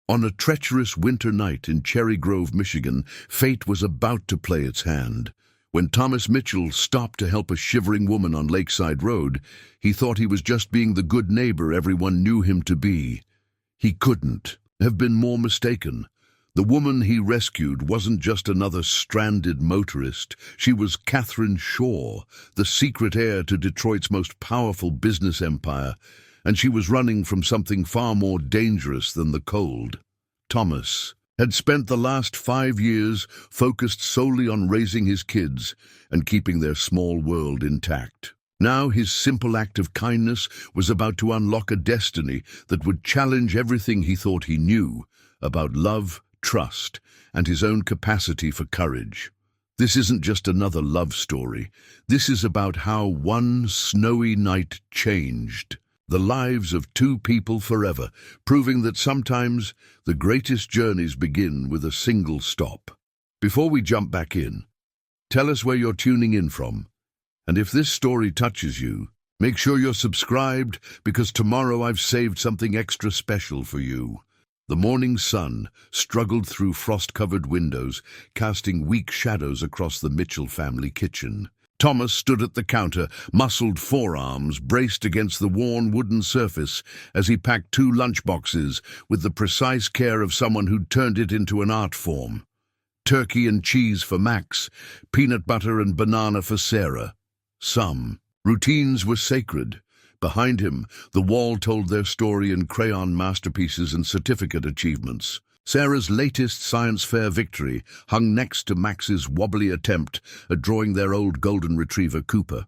On a treacherous winter night in Cherry Grove, Michigan, fate was about to play its hand. When Thomas Mitchell stopped to help a shivering woman on Lakeside Road, he thought he was just being the good neighbor everyone knew him to be. He couldn't have been more mistaken. The woman he rescued wasn't just another stranded motorist. She was Katherine Shaw, the secret heir to Detroit's most powerful business empire, and she was running from something far more dangerous than the cold. Thomas had spent the last 5 years focused solely on raising his kids and keeping their small world intact. Now his simple act of kindness was about to unlock a destiny that would challenge everything he thought he knew about love, trust, and his own capacity for courage. This isn't just another love story. This is about how one snowy night changed the lives of two people forever, proving that sometimes the greatest journeys begin with a single stop. Before we jump back in, tell us where you're tuning in from. And if this story touches you, make sure you're subscribed, because tomorrow I've saved something extra special for you. The morning sun struggled through frost-covered windows, casting weak shadows across the Mitchell family kitchen. Thomas stood at the counter, muscled forearms braced against the worn wooden surface as he packed 2 lunchboxes with the precise care of someone who'd turned it into an art form. Turkey and cheese for Max, peanut butter and banana for Sarah. Some routines were sacred. Behind him, the wall told their story in crayon masterpieces and certificate achievements. Sarah's latest science fair victory hung next to Max's wobbly attempt at drawing their old golden retriever Cooper.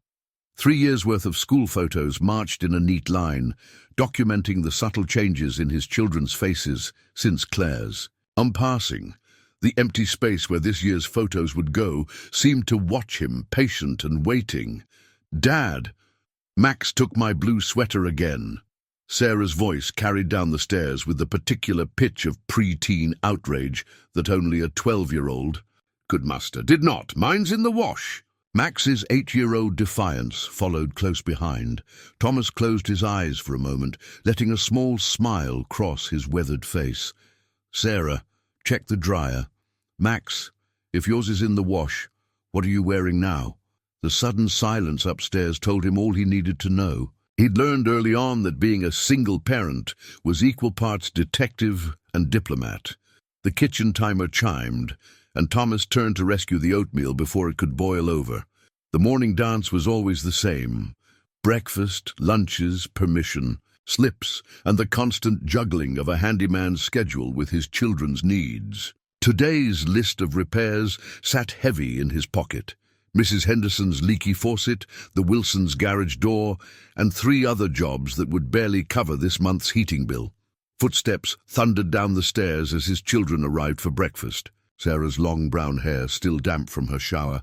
3 years' worth of school photos marched in a neat line, documenting the subtle changes in his children's faces since Claire's. Passing, the empty space where this year's photos would go seemed to watch him, patient and waiting. "Dad, Max took my blue sweater again." Sarah's voice carried down the stairs with the particular pitch of pre-teen outrage that only a 12-year-old could muster. "Did not. Mine's in the wash." Max's 8-year-old defiance followed close behind. Thomas closed his eyes for a moment, letting a small smile cross his weathered face. "Sarah, check the dryer. Max, if yours is in the wash, what are you wearing now?" The sudden silence upstairs told him all he needed to know. He'd learned early on that being a single parent was equal parts detective and diplomat. The kitchen timer chimed, and Thomas turned to rescue the oatmeal before it could boil over. The morning dance was always the same: breakfast, lunches, permission, slips, and the constant juggling of a handyman's schedule with his children's needs. Today's list of repairs sat heavy in his pocket: Mrs. Henderson's leaky faucet, the Wilsons' garage door, and 3 other jobs that would barely cover this month's heating bill. Footsteps thundered down the stairs as his children arrived for breakfast. Sarah's long brown hair still damp from her shower,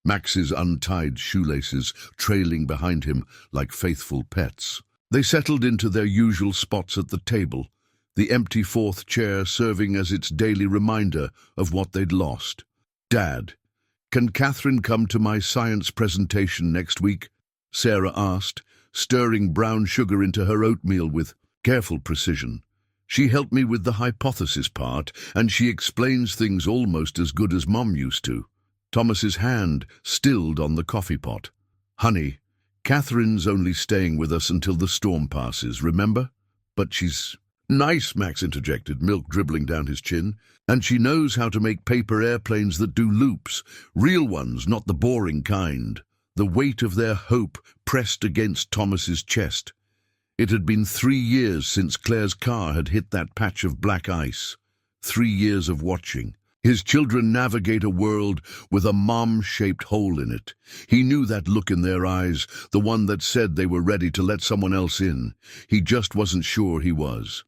Max's untied shoelaces trailing behind him like faithful pets. They settled into their usual spots at the table, the empty 4th chair serving as its daily reminder of what they'd lost. "Dad, can Katherine come to my science presentation next week?" Sarah asked, stirring brown sugar into her oatmeal with careful precision. "She helped me with the hypothesis part, and she explains things almost as good as Mom used to." Thomas's hand stilled on the coffee pot. "Honey, Katherine's only staying with us until the storm passes, remember? But she's—" "Nice," Max interjected, milk dribbling down his chin. "And she knows how to make paper airplanes that do loops, real ones, not the boring kind." The weight of their hope pressed against Thomas's chest. It had been 3 years since Claire's car had hit that patch of black ice. 3 years of watching his children navigate a world with a mom-shaped hole in it. He knew that look in their eyes, the one that said they were ready to let someone else in. He just wasn't sure he was.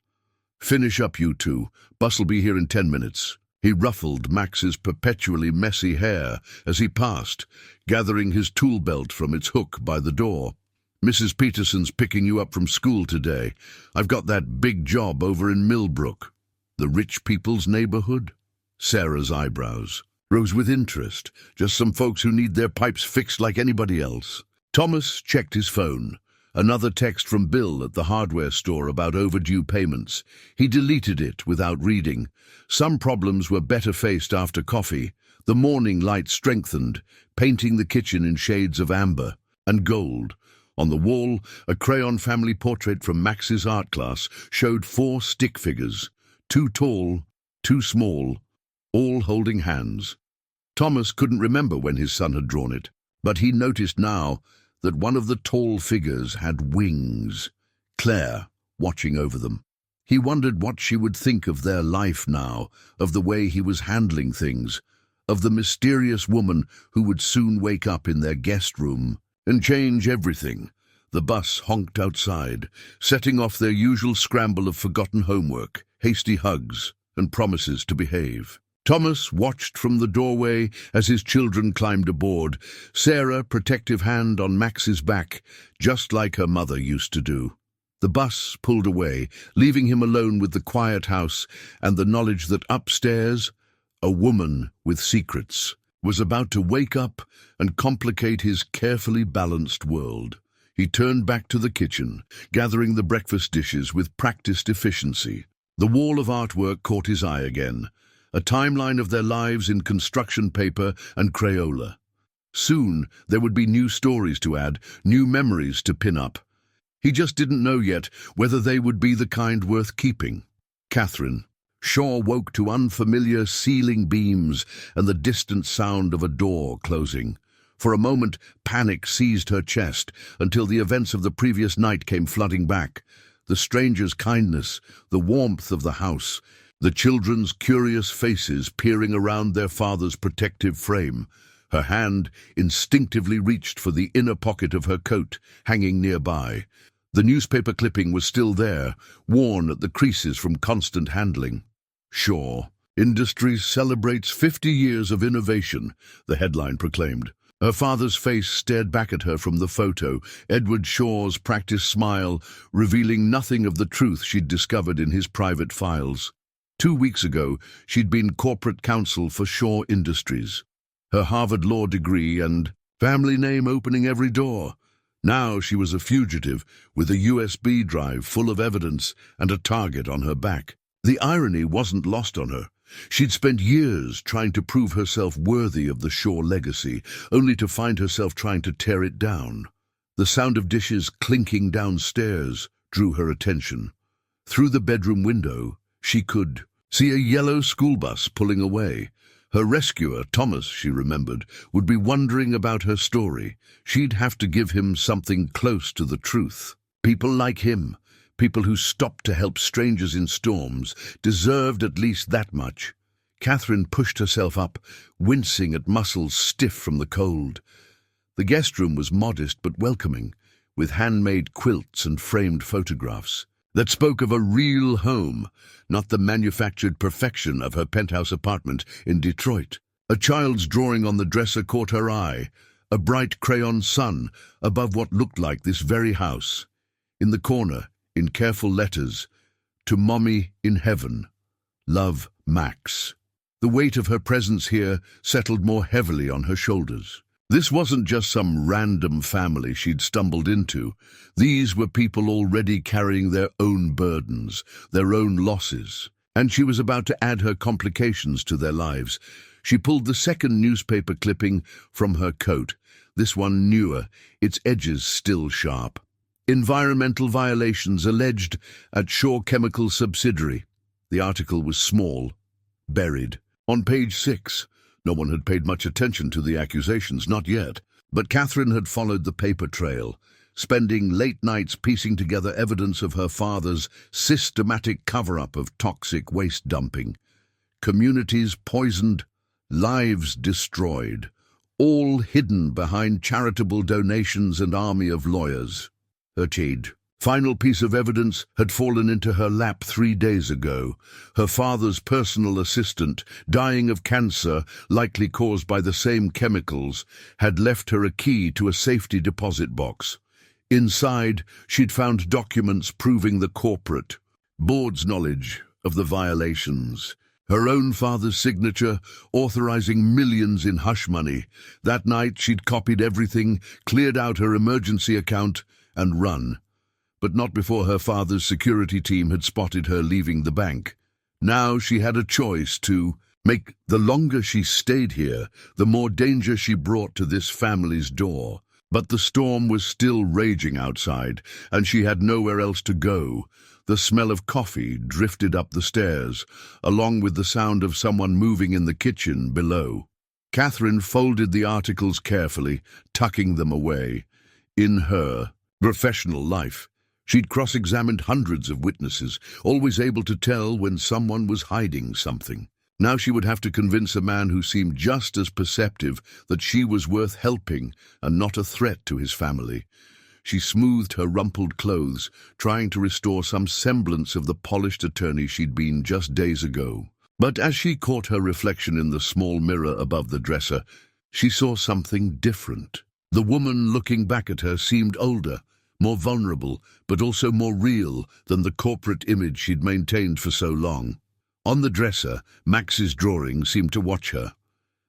"Finish up, you two. Bus will be here in 10 minutes. He ruffled Max's perpetually messy hair as he passed, gathering his tool belt from its hook by the door. "Mrs. Peterson's picking you up from school today. I've got that big job over in Millbrook." "The rich people's neighborhood?" Sarah's eyebrows rose with interest. "Just some folks who need their pipes fixed like anybody else." Thomas checked his phone. Another text from Bill at the hardware store about overdue payments. He deleted it without reading. Some problems were better faced after coffee. The morning light strengthened, painting the kitchen in shades of amber and gold. On the wall, a crayon family portrait from Max's art class showed 4 stick figures, 2 tall, 2 small, all holding hands. Thomas couldn't remember when his son had drawn it, but he noticed now that one of the tall figures had wings, Claire watching over them. He wondered what she would think of their life now, of the way he was handling things, of the mysterious woman who would soon wake up in their guest room and change everything. The bus honked outside, setting off their usual scramble of forgotten homework, hasty hugs, and promises to behave. Thomas watched from the doorway as his children climbed aboard, Sarah, protective hand on Max's back, just like her mother used to do. The bus pulled away, leaving him alone with the quiet house and the knowledge that upstairs, a woman with secrets was about to wake up and complicate his carefully balanced world. He turned back to the kitchen, gathering the breakfast dishes with practiced efficiency. The wall of artwork caught his eye again, a timeline of their lives in construction paper and Crayola. Soon there would be new stories to add, new memories to pin up. He just didn't know yet whether they would be the kind worth keeping. Katherine Shaw woke to unfamiliar ceiling beams and the distant sound of a door closing. For a moment, panic seized her chest until the events of the previous night came flooding back. The stranger's kindness, the warmth of the house, the children's curious faces peering around their father's protective frame. Her hand instinctively reached for the inner pocket of her coat, hanging nearby. The newspaper clipping was still there, worn at the creases from constant handling. Shaw Industries celebrates 50 years of innovation, the headline proclaimed. Her father's face stared back at her from the photo, Edward Shaw's practiced smile, revealing nothing of the truth she'd discovered in his private files. 2 weeks ago, she'd been corporate counsel for Shaw Industries, her Harvard law degree and family name opening every door. Now she was a fugitive with a USB drive full of evidence and a target on her back. The irony wasn't lost on her. She'd spent years trying to prove herself worthy of the Shaw legacy, only to find herself trying to tear it down. The sound of dishes clinking downstairs drew her attention. Through the bedroom window, she could see a yellow school bus pulling away. Her rescuer, Thomas, she remembered, would be wondering about her story. She'd have to give him something close to the truth. People like him, people who stopped to help strangers in storms, deserved at least that much. Katherine pushed herself up, wincing at muscles stiff from the cold. The guest room was modest but welcoming, with handmade quilts and framed photographs that spoke of a real home, not the manufactured perfection of her penthouse apartment in Detroit. A child's drawing on the dresser caught her eye, a bright crayon sun above what looked like this very house. In the corner, in careful letters, "To Mommy in Heaven, Love, Max." The weight of her presence here settled more heavily on her shoulders. This wasn't just some random family she'd stumbled into. These were people already carrying their own burdens, their own losses, and she was about to add her complications to their lives. She pulled the second newspaper clipping from her coat, this one newer, its edges still sharp. Environmental violations alleged at Shaw Chemical subsidiary. The article was small, buried. On page 6, no one had paid much attention to the accusations, not yet, but Katherine had followed the paper trail, spending late nights piecing together evidence of her father's systematic cover-up of toxic waste dumping. Communities poisoned, lives destroyed, all hidden behind charitable donations and army of lawyers. Her final piece of evidence had fallen into her lap 3 days ago. Her father's personal assistant, dying of cancer, likely caused by the same chemicals, had left her a key to a safety deposit box. Inside, she'd found documents proving the corporate board's knowledge of the violations. Her own father's signature, authorizing millions in hush money. That night, she'd copied everything, cleared out her emergency account, and run. But not before her father's security team had spotted her leaving the bank. Now she had a choice to make. The longer she stayed here, the more danger she brought to this family's door. But the storm was still raging outside, and she had nowhere else to go. The smell of coffee drifted up the stairs, along with the sound of someone moving in the kitchen below. Katherine folded the articles carefully, tucking them away. In her professional life, she'd cross-examined hundreds of witnesses, always able to tell when someone was hiding something. Now she would have to convince a man who seemed just as perceptive that she was worth helping and not a threat to his family. She smoothed her rumpled clothes, trying to restore some semblance of the polished attorney she'd been just days ago. But as she caught her reflection in the small mirror above the dresser, she saw something different. The woman looking back at her seemed older, more vulnerable, but also more real than the corporate image she'd maintained for so long. On the dresser, Max's drawing seemed to watch her.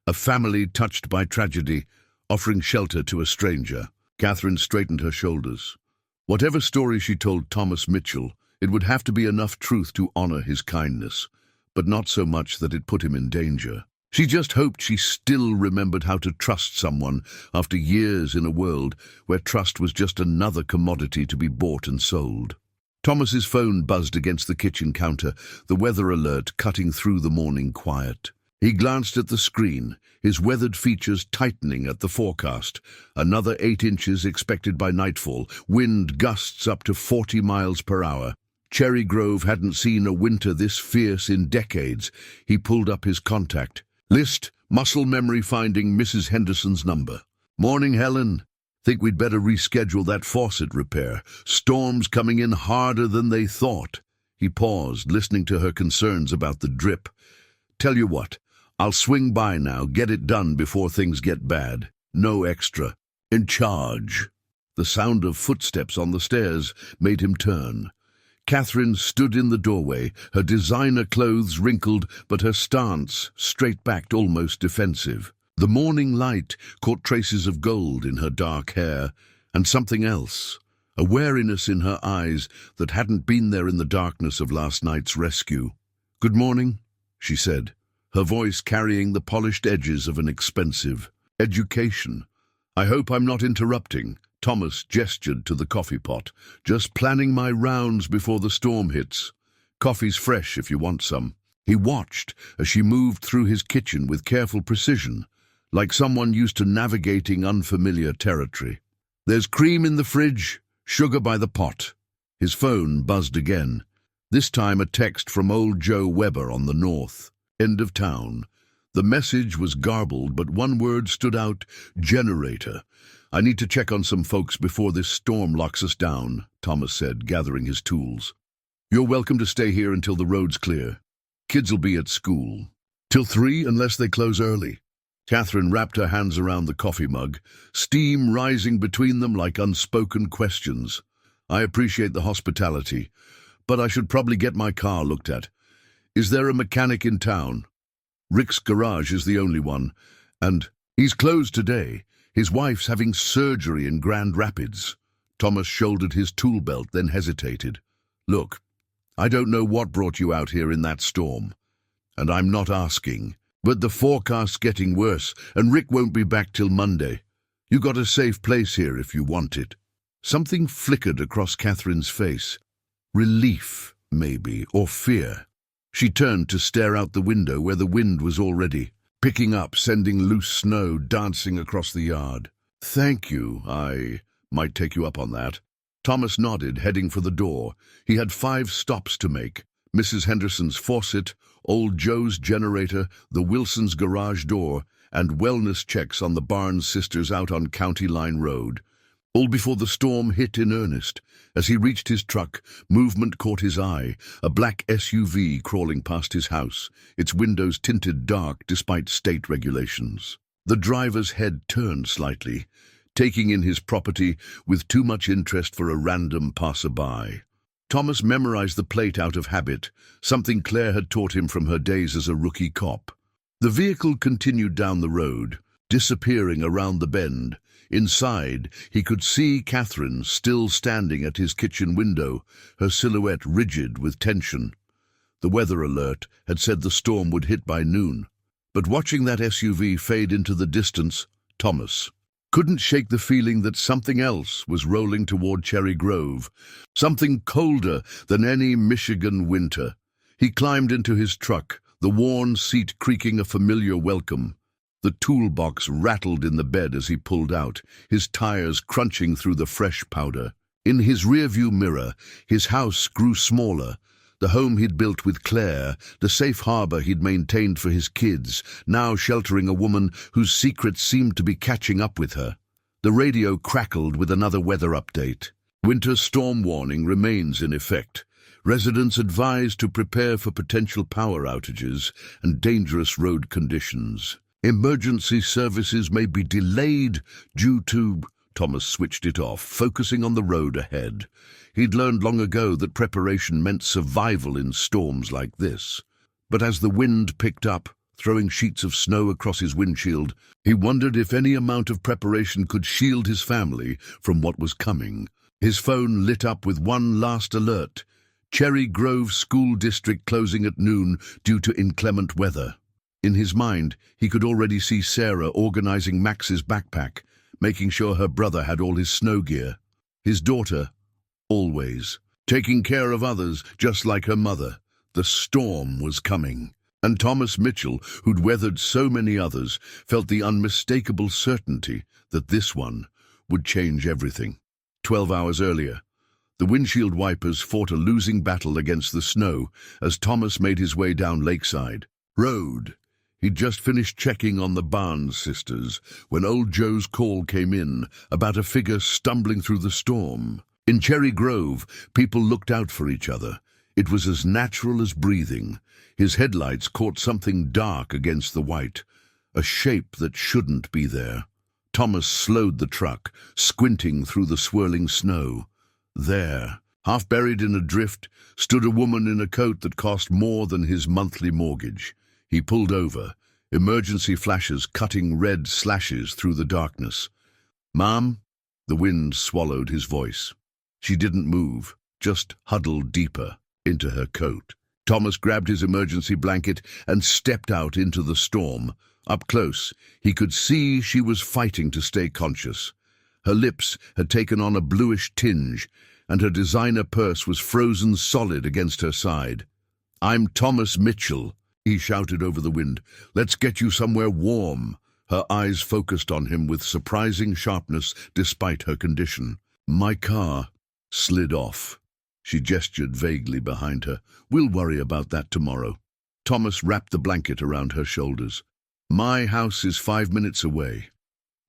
A family touched by tragedy, offering shelter to a stranger. Katherine straightened her shoulders. Whatever story she told Thomas Mitchell, it would have to be enough truth to honor his kindness, but not so much that it put him in danger. She just hoped she still remembered how to trust someone after years in a world where trust was just another commodity to be bought and sold. Thomas's phone buzzed against the kitchen counter, the weather alert cutting through the morning quiet. He glanced at the screen, his weathered features tightening at the forecast. Another 8 inches expected by nightfall, wind gusts up to 40 miles per hour. Cherry Grove hadn't seen a winter this fierce in decades. He pulled up his contact list, muscle memory finding Mrs. Henderson's number. "Morning, Helen. Think we'd better reschedule that faucet repair. Storm's coming in harder than they thought." He paused, listening to her concerns about the drip. "Tell you what, I'll swing by now, get it done before things get bad. No extra. In charge." The sound of footsteps on the stairs made him turn. Katherine stood in the doorway, her designer clothes wrinkled, but her stance straight-backed, almost defensive. The morning light caught traces of gold in her dark hair, and something else, a wariness in her eyes that hadn't been there in the darkness of last night's rescue. "Good morning," she said, her voice carrying the polished edges of an expensive education. "I hope I'm not interrupting." Thomas gestured to the coffee pot. "Just planning my rounds before the storm hits. Coffee's fresh if you want some." He watched as she moved through his kitchen with careful precision, like someone used to navigating unfamiliar territory. "There's cream in the fridge, sugar by the pot." His phone buzzed again, this time a text from old Joe Weber on the north end of town. The message was garbled, but one word stood out: generator. "I need to check on some folks before this storm locks us down," Thomas said, gathering his tools. "You're welcome to stay here until the road's clear. Kids'll be at school till 3 unless they close early." Katherine wrapped her hands around the coffee mug, steam rising between them like unspoken questions. "I appreciate the hospitality, but I should probably get my car looked at. Is there a mechanic in town?" "Rick's garage is the only one, and he's closed today. His wife's having surgery in Grand Rapids." Thomas shouldered his tool belt, then hesitated. "Look, I don't know what brought you out here in that storm, and I'm not asking. But the forecast's getting worse, and Rick won't be back till Monday. You got a safe place here if you want it." Something flickered across Katherine's face. Relief, maybe, or fear. She turned to stare out the window where the wind was already picking up, sending loose snow dancing across the yard. "Thank you. I might take you up on that." Thomas nodded, heading for the door. He had 5 stops to make: Mrs. Henderson's faucet, old Joe's generator, the Wilsons' garage door, and wellness checks on the Barnes sisters out on County Line Road. All before the storm hit in earnest. As he reached his truck, movement caught his eye, a black SUV crawling past his house, its windows tinted dark despite state regulations. The driver's head turned slightly, taking in his property with too much interest for a random passerby. Thomas memorized the plate out of habit, something Claire had taught him from her days as a rookie cop. The vehicle continued down the road, disappearing around the bend, Inside, he could see Katherine still standing at his kitchen window, her silhouette rigid with tension. The weather alert had said the storm would hit by noon, but watching that SUV fade into the distance, Thomas couldn't shake the feeling that something else was rolling toward Cherry Grove, something colder than any Michigan winter. He climbed into his truck, the worn seat creaking a familiar welcome. The toolbox rattled in the bed as he pulled out, his tires crunching through the fresh powder. In his rearview mirror, his house grew smaller. The home he'd built with Claire, the safe harbor he'd maintained for his kids, now sheltering a woman whose secrets seemed to be catching up with her. The radio crackled with another weather update. Winter storm warning remains in effect. Residents advised to prepare for potential power outages and dangerous road conditions. Emergency services may be delayed due to... Thomas switched it off, focusing on the road ahead. He'd learned long ago that preparation meant survival in storms like this. But as the wind picked up, throwing sheets of snow across his windshield, he wondered if any amount of preparation could shield his family from what was coming. His phone lit up with one last alert: Cherry Grove School District closing at noon due to inclement weather. In his mind, he could already see Sarah organizing Max's backpack, making sure her brother had all his snow gear. His daughter, always, taking care of others just like her mother. The storm was coming. And Thomas Mitchell, who'd weathered so many others, felt the unmistakable certainty that this one would change everything. 12 hours earlier, the windshield wipers fought a losing battle against the snow as Thomas made his way down Lakeside Road. He'd just finished checking on the Barnes sisters when old Joe's call came in about a figure stumbling through the storm. In Cherry Grove, people looked out for each other. It was as natural as breathing. His headlights caught something dark against the white, a shape that shouldn't be there. Thomas slowed the truck, squinting through the swirling snow. There, half buried in a drift, stood a woman in a coat that cost more than his monthly mortgage. He pulled over, emergency flashes cutting red slashes through the darkness. "Mom?" The wind swallowed his voice. She didn't move, just huddled deeper into her coat. Thomas grabbed his emergency blanket and stepped out into the storm. Up close, he could see she was fighting to stay conscious. Her lips had taken on a bluish tinge, and her designer purse was frozen solid against her side. "I'm Thomas Mitchell," he shouted over the wind. "Let's get you somewhere warm." Her eyes focused on him with surprising sharpness despite her condition. "My car slid off." She gestured vaguely behind her. "We'll worry about that tomorrow." Thomas wrapped the blanket around her shoulders. "My house is 5 minutes away.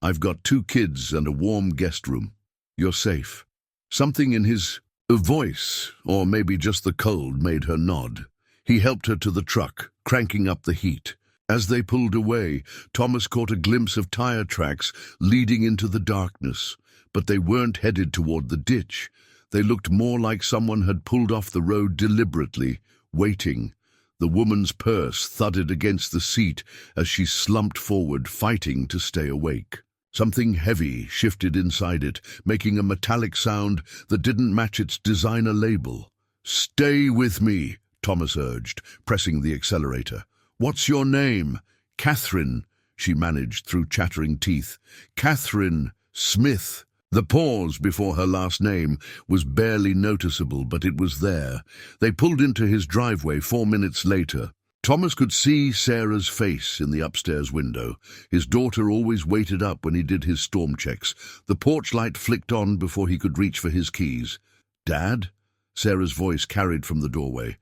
I've got 2 kids and a warm guest room. You're safe." Something in his voice, or maybe just the cold, made her nod. He helped her to the truck, cranking up the heat. As they pulled away, Thomas caught a glimpse of tire tracks leading into the darkness, but they weren't headed toward the ditch. They looked more like someone had pulled off the road deliberately, waiting. The woman's purse thudded against the seat as she slumped forward, fighting to stay awake. Something heavy shifted inside it, making a metallic sound that didn't match its designer label. "Stay with me," Thomas urged, pressing the accelerator. "What's your name?" "Katherine," she managed through chattering teeth. "Katherine Smith." The pause before her last name was barely noticeable, but it was there. They pulled into his driveway 4 minutes later. Thomas could see Sarah's face in the upstairs window. His daughter always waited up when he did his storm checks. The porch light flicked on before he could reach for his keys. "Dad?" Sarah's voice carried from the doorway.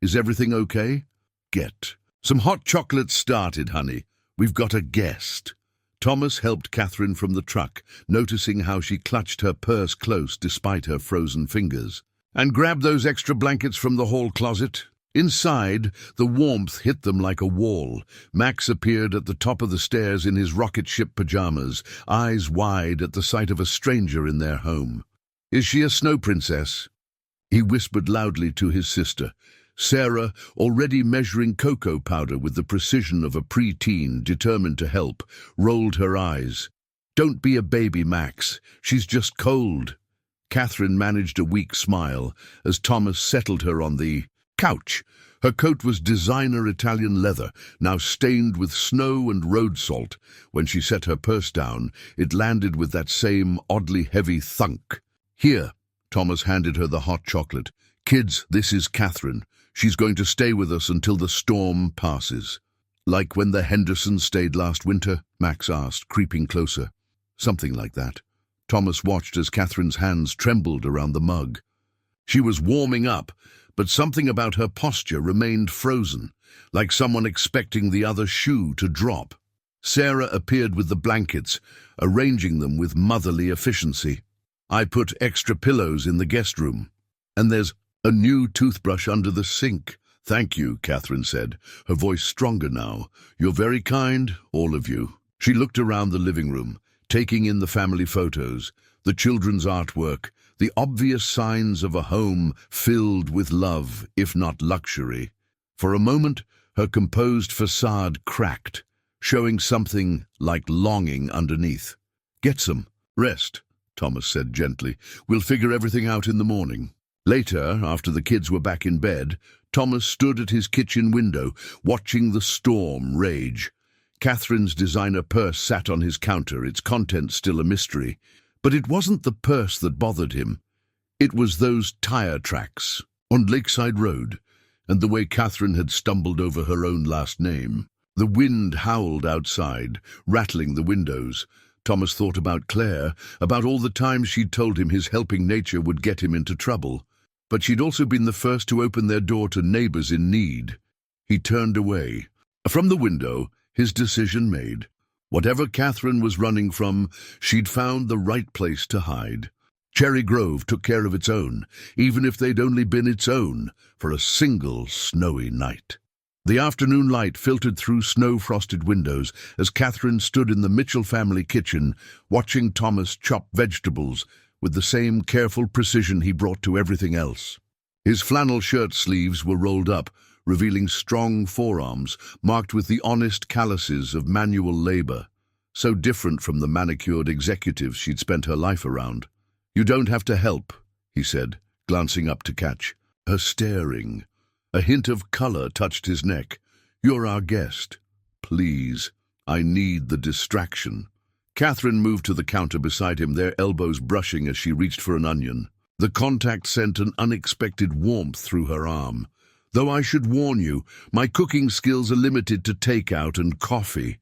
"Is everything okay?" "Get some hot chocolate started, honey. We've got a guest." Thomas helped Katherine from the truck, noticing how she clutched her purse close despite her frozen fingers. "And grab those extra blankets from the hall closet." Inside, the warmth hit them like a wall. Max appeared at the top of the stairs in his rocket ship pajamas, eyes wide at the sight of a stranger in their home. "Is she a snow princess?" He whispered loudly to his sister. Sarah, already measuring cocoa powder with the precision of a preteen determined to help, rolled her eyes. "Don't be a baby, Max. She's just cold." Katherine managed a weak smile as Thomas settled her on the couch. Her coat was designer Italian leather, now stained with snow and road salt. When she set her purse down, it landed with that same oddly heavy thunk. "Here," Thomas handed her the hot chocolate. "Kids, this is Katherine. She's going to stay with us until the storm passes." "Like when the Hendersons stayed last winter?" Max asked, creeping closer. "Something like that." Thomas watched as Katherine's hands trembled around the mug. She was warming up, but something about her posture remained frozen, like someone expecting the other shoe to drop. Sarah appeared with the blankets, arranging them with motherly efficiency. "I put extra pillows in the guest room. And there's a new toothbrush under the sink." "Thank you," Katherine said, her voice stronger now. "You're very kind, all of you." She looked around the living room, taking in the family photos, the children's artwork, the obvious signs of a home filled with love, if not luxury. For a moment, her composed facade cracked, showing something like longing underneath. "Get some rest," Thomas said gently. "We'll figure everything out in the morning." Later, after the kids were back in bed, Thomas stood at his kitchen window, watching the storm rage. Katherine's designer purse sat on his counter, its contents still a mystery. But it wasn't the purse that bothered him. It was those tire tracks on Lakeside Road, and the way Katherine had stumbled over her own last name. The wind howled outside, rattling the windows. Thomas thought about Claire, about all the times she'd told him his helping nature would get him into trouble. But she'd also been the first to open their door to neighbors in need. He turned away. From the window, his decision made. Whatever Katherine was running from, she'd found the right place to hide. Cherry Grove took care of its own, even if they'd only been its own, for a single snowy night. The afternoon light filtered through snow-frosted windows as Katherine stood in the Mitchell family kitchen, watching Thomas chop vegetables with the same careful precision he brought to everything else. His flannel shirt sleeves were rolled up, revealing strong forearms marked with the honest calluses of manual labor, so different from the manicured executives she'd spent her life around. "You don't have to help," he said, glancing up to catch her staring. A hint of color touched his neck. "You're our guest. Please, I need the distraction." Katherine moved to the counter beside him, their elbows brushing as she reached for an onion. The contact sent an unexpected warmth through her arm. "Though I should warn you, my cooking skills are limited to takeout and coffee."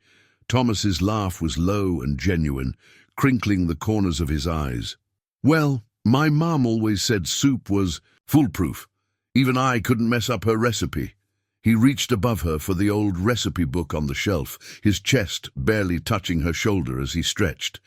Thomas's laugh was low and genuine, crinkling the corners of his eyes. "Well, my mom always said soup was foolproof. Even I couldn't mess up her recipe." He reached above her for the old recipe book on the shelf, his chest barely touching her shoulder as he stretched.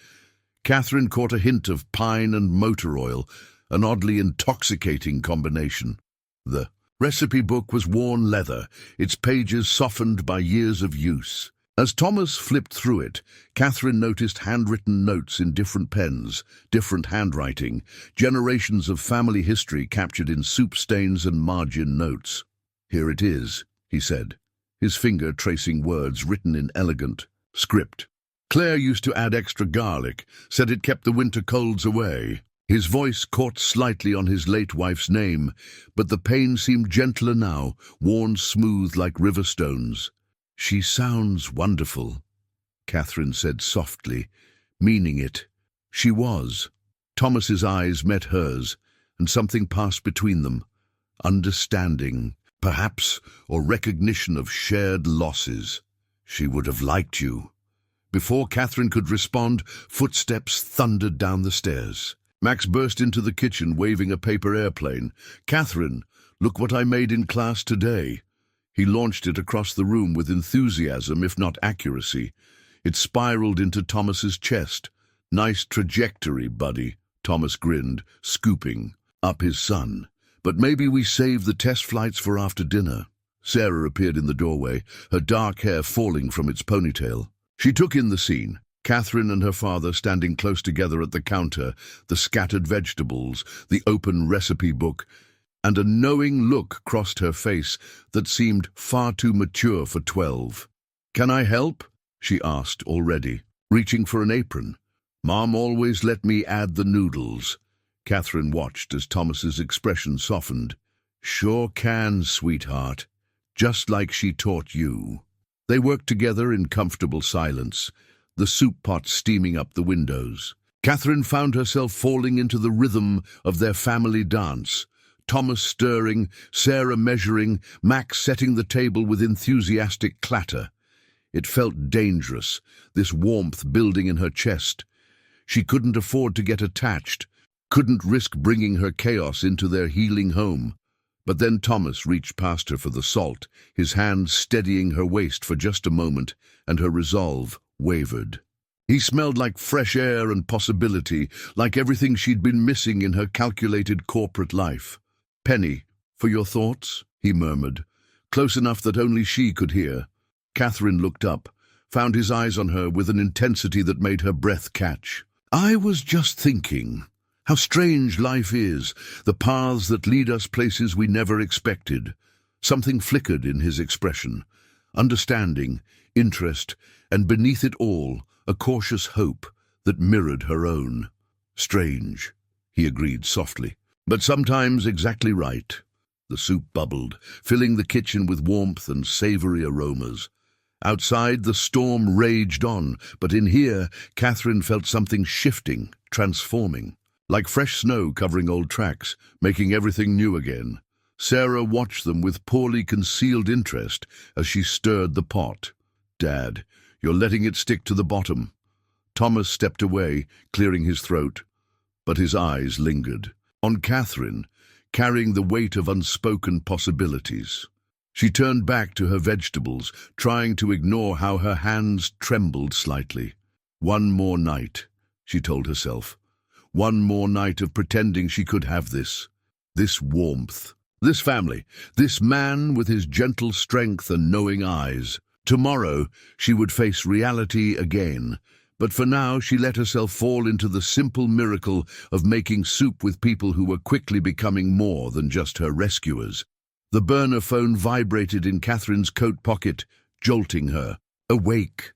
Katherine caught a hint of pine and motor oil, an oddly intoxicating combination. The recipe book was worn leather, its pages softened by years of use. As Thomas flipped through it, Katherine noticed handwritten notes in different pens, different handwriting, generations of family history captured in soup stains and margin notes. "Here it is," he said, his finger tracing words written in elegant script. "Claire used to add extra garlic, said it kept the winter colds away." His voice caught slightly on his late wife's name, but the pain seemed gentler now, worn smooth like river stones. "She sounds wonderful," Katherine said softly, meaning it. She was. Thomas's eyes met hers, and something passed between them. Understanding, perhaps, or recognition of shared losses. "She would have liked you." Before Katherine could respond, footsteps thundered down the stairs. Max burst into the kitchen, waving a paper airplane. "Katherine, look what I made in class today." He launched it across the room with enthusiasm, if not accuracy. It spiraled into Thomas's chest. "Nice trajectory, buddy," Thomas grinned, scooping up his son. "But maybe we save the test flights for after dinner." Sarah appeared in the doorway, her dark hair falling from its ponytail. She took in the scene. Katherine and her father standing close together at the counter, the scattered vegetables, the open recipe book, and a knowing look crossed her face that seemed far too mature for 12. "Can I help?" she asked already, reaching for an apron. Mom always let me add the noodles. Katherine watched as Thomas's expression softened. Sure can, sweetheart. Just like she taught you. They worked together in comfortable silence, the soup pot steaming up the windows. Katherine found herself falling into the rhythm of their family dance. Thomas stirring, Sarah measuring, Max setting the table with enthusiastic clatter. It felt dangerous, this warmth building in her chest. She couldn't afford to get attached, couldn't risk bringing her chaos into their healing home. But then Thomas reached past her for the salt, his hand steadying her waist for just a moment, and her resolve wavered. He smelled like fresh air and possibility, like everything she'd been missing in her calculated corporate life. "Penny, for your thoughts?" he murmured, close enough that only she could hear. Katherine looked up, found his eyes on her with an intensity that made her breath catch. "I was just thinking. How strange life is, the paths that lead us places we never expected." Something flickered in his expression. Understanding, interest, and beneath it all, a cautious hope that mirrored her own. "Strange," he agreed softly, "but sometimes exactly right." The soup bubbled, filling the kitchen with warmth and savory aromas. Outside, the storm raged on, but in here, Katherine felt something shifting, transforming. Like fresh snow covering old tracks, making everything new again. Sarah watched them with poorly concealed interest as she stirred the pot. "Dad, you're letting it stick to the bottom." Thomas stepped away, clearing his throat, but his eyes lingered. On Katherine, carrying the weight of unspoken possibilities. She turned back to her vegetables, trying to ignore how her hands trembled slightly. One more night, she told herself. One more night of pretending she could have this. This warmth. This family. This man with his gentle strength and knowing eyes. Tomorrow, she would face reality again. But for now, she let herself fall into the simple miracle of making soup with people who were quickly becoming more than just her rescuers. The burner phone vibrated in Katherine's coat pocket, jolting her. Awake.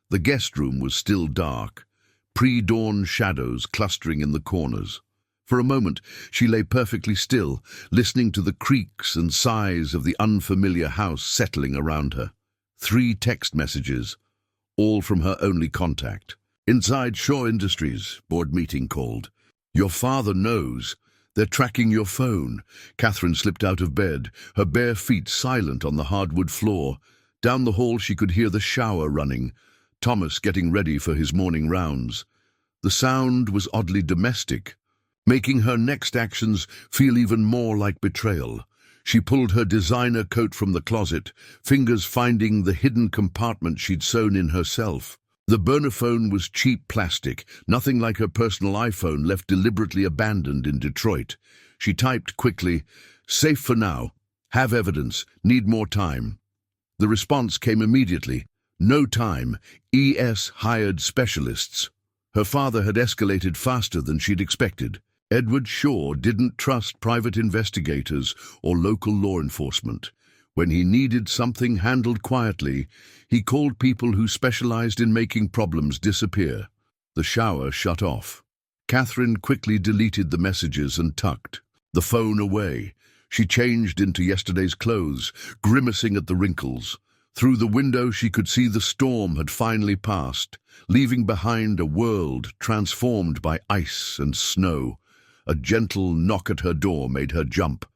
The guest room was still dark. Pre-dawn shadows clustering in the corners. For a moment, she lay perfectly still, listening to the creaks and sighs of the unfamiliar house settling around her. 3 text messages, all from her only contact. "Inside Shaw Industries," board meeting called. "Your father knows. They're tracking your phone." Katherine slipped out of bed, her bare feet silent on the hardwood floor. Down the hall she could hear the shower running, Thomas getting ready for his morning rounds. The sound was oddly domestic, making her next actions feel even more like betrayal. She pulled her designer coat from the closet, fingers finding the hidden compartment she'd sewn in herself. The burner phone was cheap plastic, nothing like her personal iPhone left deliberately abandoned in Detroit. She typed quickly, "Safe for now. Have evidence. Need more time." The response came immediately. "No time. ES hired specialists." Her father had escalated faster than she'd expected. Edward Shaw didn't trust private investigators or local law enforcement. When he needed something handled quietly, he called people who specialized in making problems disappear. The shower shut off. Katherine quickly deleted the messages and tucked the phone away. She changed into yesterday's clothes, grimacing at the wrinkles. Through the window she could see the storm had finally passed, leaving behind a world transformed by ice and snow. A gentle knock at her door made her jump.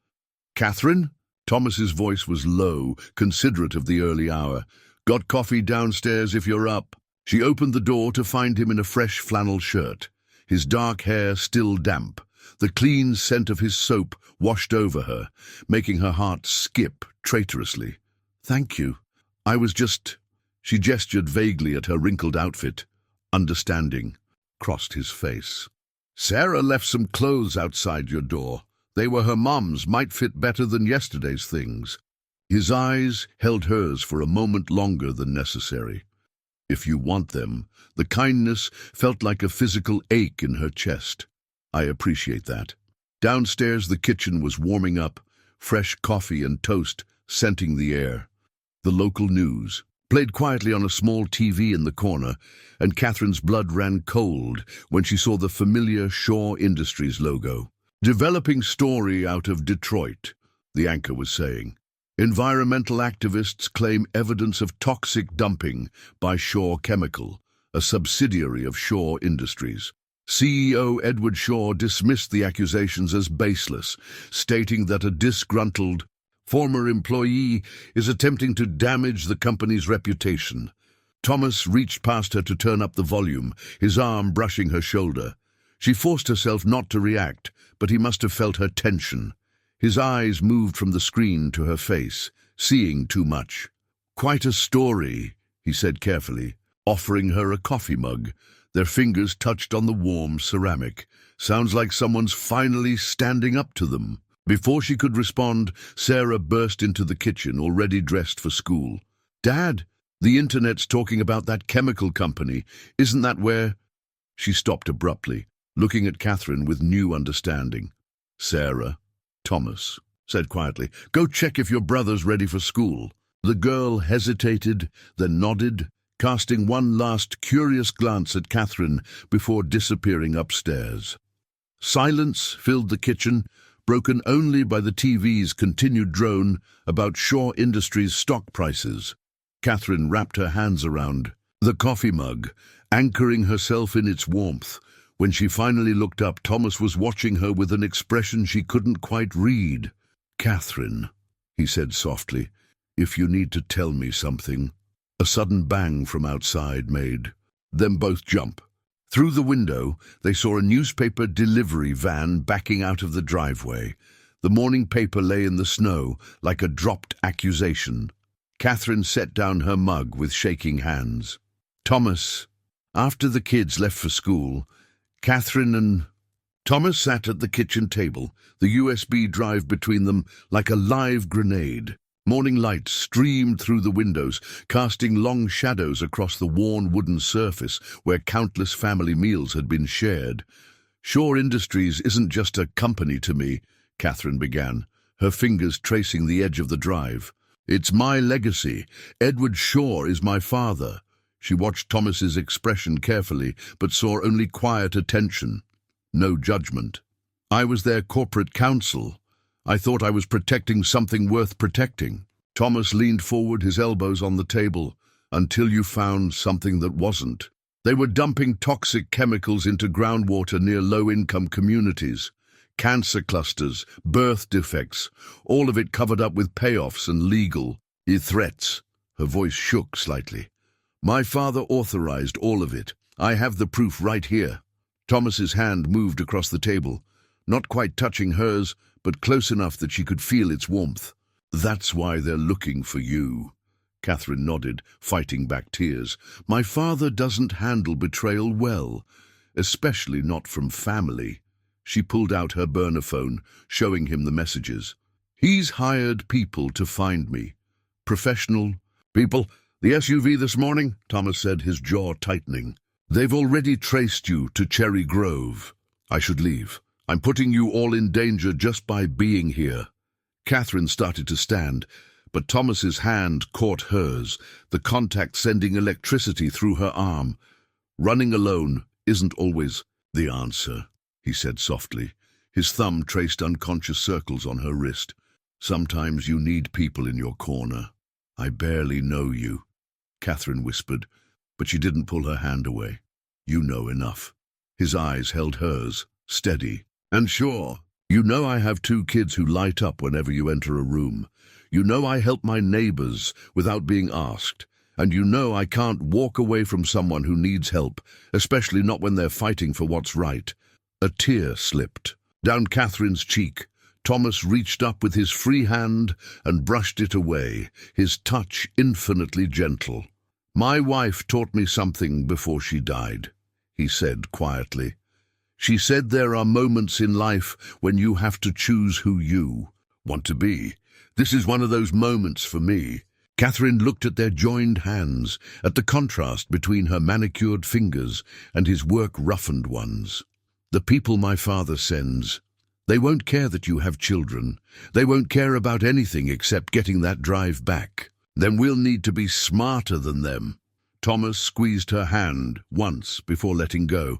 "Katherine?" Thomas's voice was low, considerate of the early hour. "Got coffee downstairs if you're up." She opened the door to find him in a fresh flannel shirt, his dark hair still damp. The clean scent of his soap washed over her, making her heart skip traitorously. "Thank you. I was just—" She gestured vaguely at her wrinkled outfit. Understanding crossed his face. "Sarah left some clothes outside your door. They were her mom's, might fit better than yesterday's things." His eyes held hers for a moment longer than necessary. "If you want them." The kindness felt like a physical ache in her chest. "I appreciate that." Downstairs the kitchen was warming up, fresh coffee and toast scenting the air. The local news, played quietly on a small TV in the corner, and Katherine's blood ran cold when she saw the familiar Shaw Industries logo. "Developing story out of Detroit," the anchor was saying. "Environmental activists claim evidence of toxic dumping by Shaw Chemical, a subsidiary of Shaw Industries." CEO Edward Shaw dismissed the accusations as baseless, stating that a disgruntled former employee is attempting to damage the company's reputation. Thomas reached past her to turn up the volume, his arm brushing her shoulder. She forced herself not to react, but he must have felt her tension. His eyes moved from the screen to her face, seeing too much. "Quite a story," he said carefully, offering her a coffee mug. Their fingers touched on the warm ceramic. "Sounds like someone's finally standing up to them." Before she could respond, Sarah burst into the kitchen, already dressed for school. "Dad, the internet's talking about that chemical company. Isn't that where—" She stopped abruptly, looking at Katherine with new understanding. "Sarah," Thomas said quietly, "go check if your brother's ready for school." The girl hesitated, then nodded, casting one last curious glance at Katherine before disappearing upstairs. Silence filled the kitchen, broken only by the TV's continued drone about Shaw Industries' stock prices. Katherine wrapped her hands around the coffee mug, anchoring herself in its warmth. When she finally looked up, Thomas was watching her with an expression she couldn't quite read. "Katherine," he said softly, "if you need to tell me something." A sudden bang from outside made them both jump. Through the window, they saw a newspaper delivery van backing out of the driveway. The morning paper lay in the snow like a dropped accusation. Katherine set down her mug with shaking hands. "Thomas." After the kids left for school, Katherine and Thomas sat at the kitchen table, the USB drive between them like a live grenade. Morning light streamed through the windows, casting long shadows across the worn wooden surface where countless family meals had been shared. "Shaw Industries isn't just a company to me," Katherine began, her fingers tracing the edge of the drive. "It's my legacy. Edward Shaw is my father." She watched Thomas's expression carefully, but saw only quiet attention, no judgment. "I was their corporate counsel. I thought I was protecting something worth protecting." Thomas leaned forward, his elbows on the table. "Until you found something that wasn't. They were dumping toxic chemicals into groundwater near low-income communities. Cancer clusters, birth defects, all of it covered up with payoffs and legal threats." Her voice shook slightly. "My father authorized all of it. I have the proof right here." Thomas's hand moved across the table, not quite touching hers, but close enough that she could feel its warmth. "That's why they're looking for you." Katherine nodded, fighting back tears. "My father doesn't handle betrayal well, especially not from family." She pulled out her burner phone, showing him the messages. "He's hired people to find me. Professional people. The SUV this morning," Thomas said, his jaw tightening. "They've already traced you to Cherry Grove. I should leave. I'm putting you all in danger just by being here." Katherine started to stand, but Thomas's hand caught hers, the contact sending electricity through her arm. "Running alone isn't always the answer," he said softly. His thumb traced unconscious circles on her wrist. "Sometimes you need people in your corner." "I barely know you," Katherine whispered, but she didn't pull her hand away. "You know enough." His eyes held hers, steady. "And sure, you know I have 2 kids who light up whenever you enter a room. You know I help my neighbors without being asked. And you know I can't walk away from someone who needs help, especially not when they're fighting for what's right." A tear slipped down Katherine's cheek. Thomas reached up with his free hand and brushed it away, his touch infinitely gentle. "My wife taught me something before she died," he said quietly. "She said there are moments in life when you have to choose who you want to be. This is one of those moments for me." Katherine looked at their joined hands, at the contrast between her manicured fingers and his work-roughened ones. "The people my father sends, they won't care that you have children. They won't care about anything except getting that drive back." Then we'll need to be smarter than them. Thomas squeezed her hand once before letting go.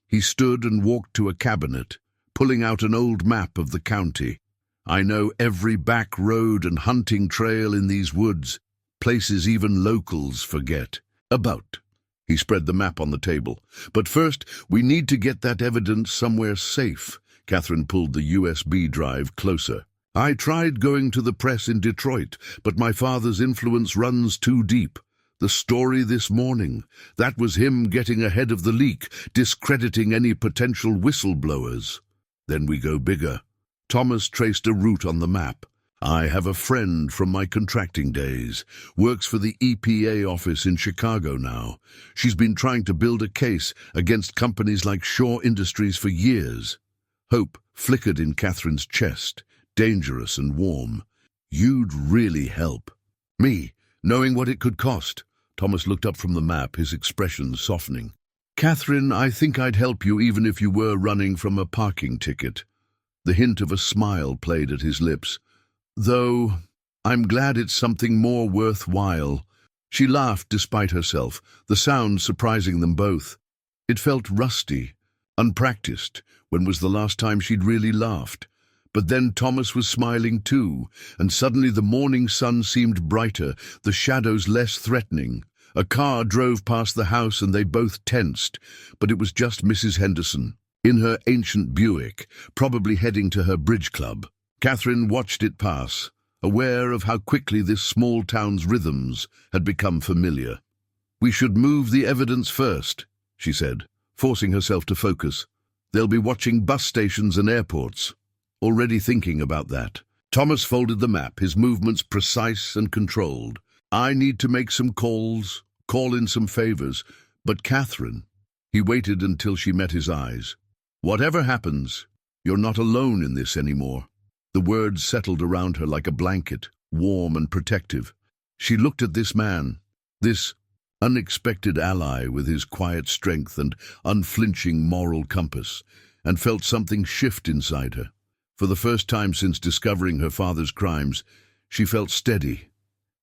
He stood and walked to a cabinet, pulling out an old map of the county. I know every back road and hunting trail in these woods, places even locals forget about. He spread the map on the table. But first, we need to get that evidence somewhere safe. Katherine pulled the USB drive closer. I tried going to the press in Detroit, but my father's influence runs too deep. The story this morning, that was him getting ahead of the leak, discrediting any potential whistleblowers. Then we go bigger. Thomas traced a route on the map. I have a friend from my contracting days, works for the EPA office in Chicago now. She's been trying to build a case against companies like Shaw Industries for years. Hope flickered in Katherine's chest, dangerous and warm. You'd really help. Me, knowing what it could cost. Thomas looked up from the map, his expression softening. Katherine, I think I'd help you even if you were running from a parking ticket. The hint of a smile played at his lips. Though, I'm glad it's something more worthwhile. She laughed despite herself, the sound surprising them both. It felt rusty, unpracticed. When was the last time she'd really laughed? But then Thomas was smiling too, and suddenly the morning sun seemed brighter, the shadows less threatening. A car drove past the house and they both tensed, but it was just Mrs. Henderson, in her ancient Buick, probably heading to her bridge club. Katherine watched it pass, aware of how quickly this small town's rhythms had become familiar. We should move the evidence first, she said, forcing herself to focus. They'll be watching bus stations and airports. Already thinking about that. Thomas folded the map, his movements precise and controlled. I need to make some calls, call in some favors. But Katherine, he waited until she met his eyes. Whatever happens, you're not alone in this anymore. The words settled around her like a blanket, warm and protective. She looked at this man, this unexpected ally with his quiet strength and unflinching moral compass, and felt something shift inside her. For the first time since discovering her father's crimes, she felt steady,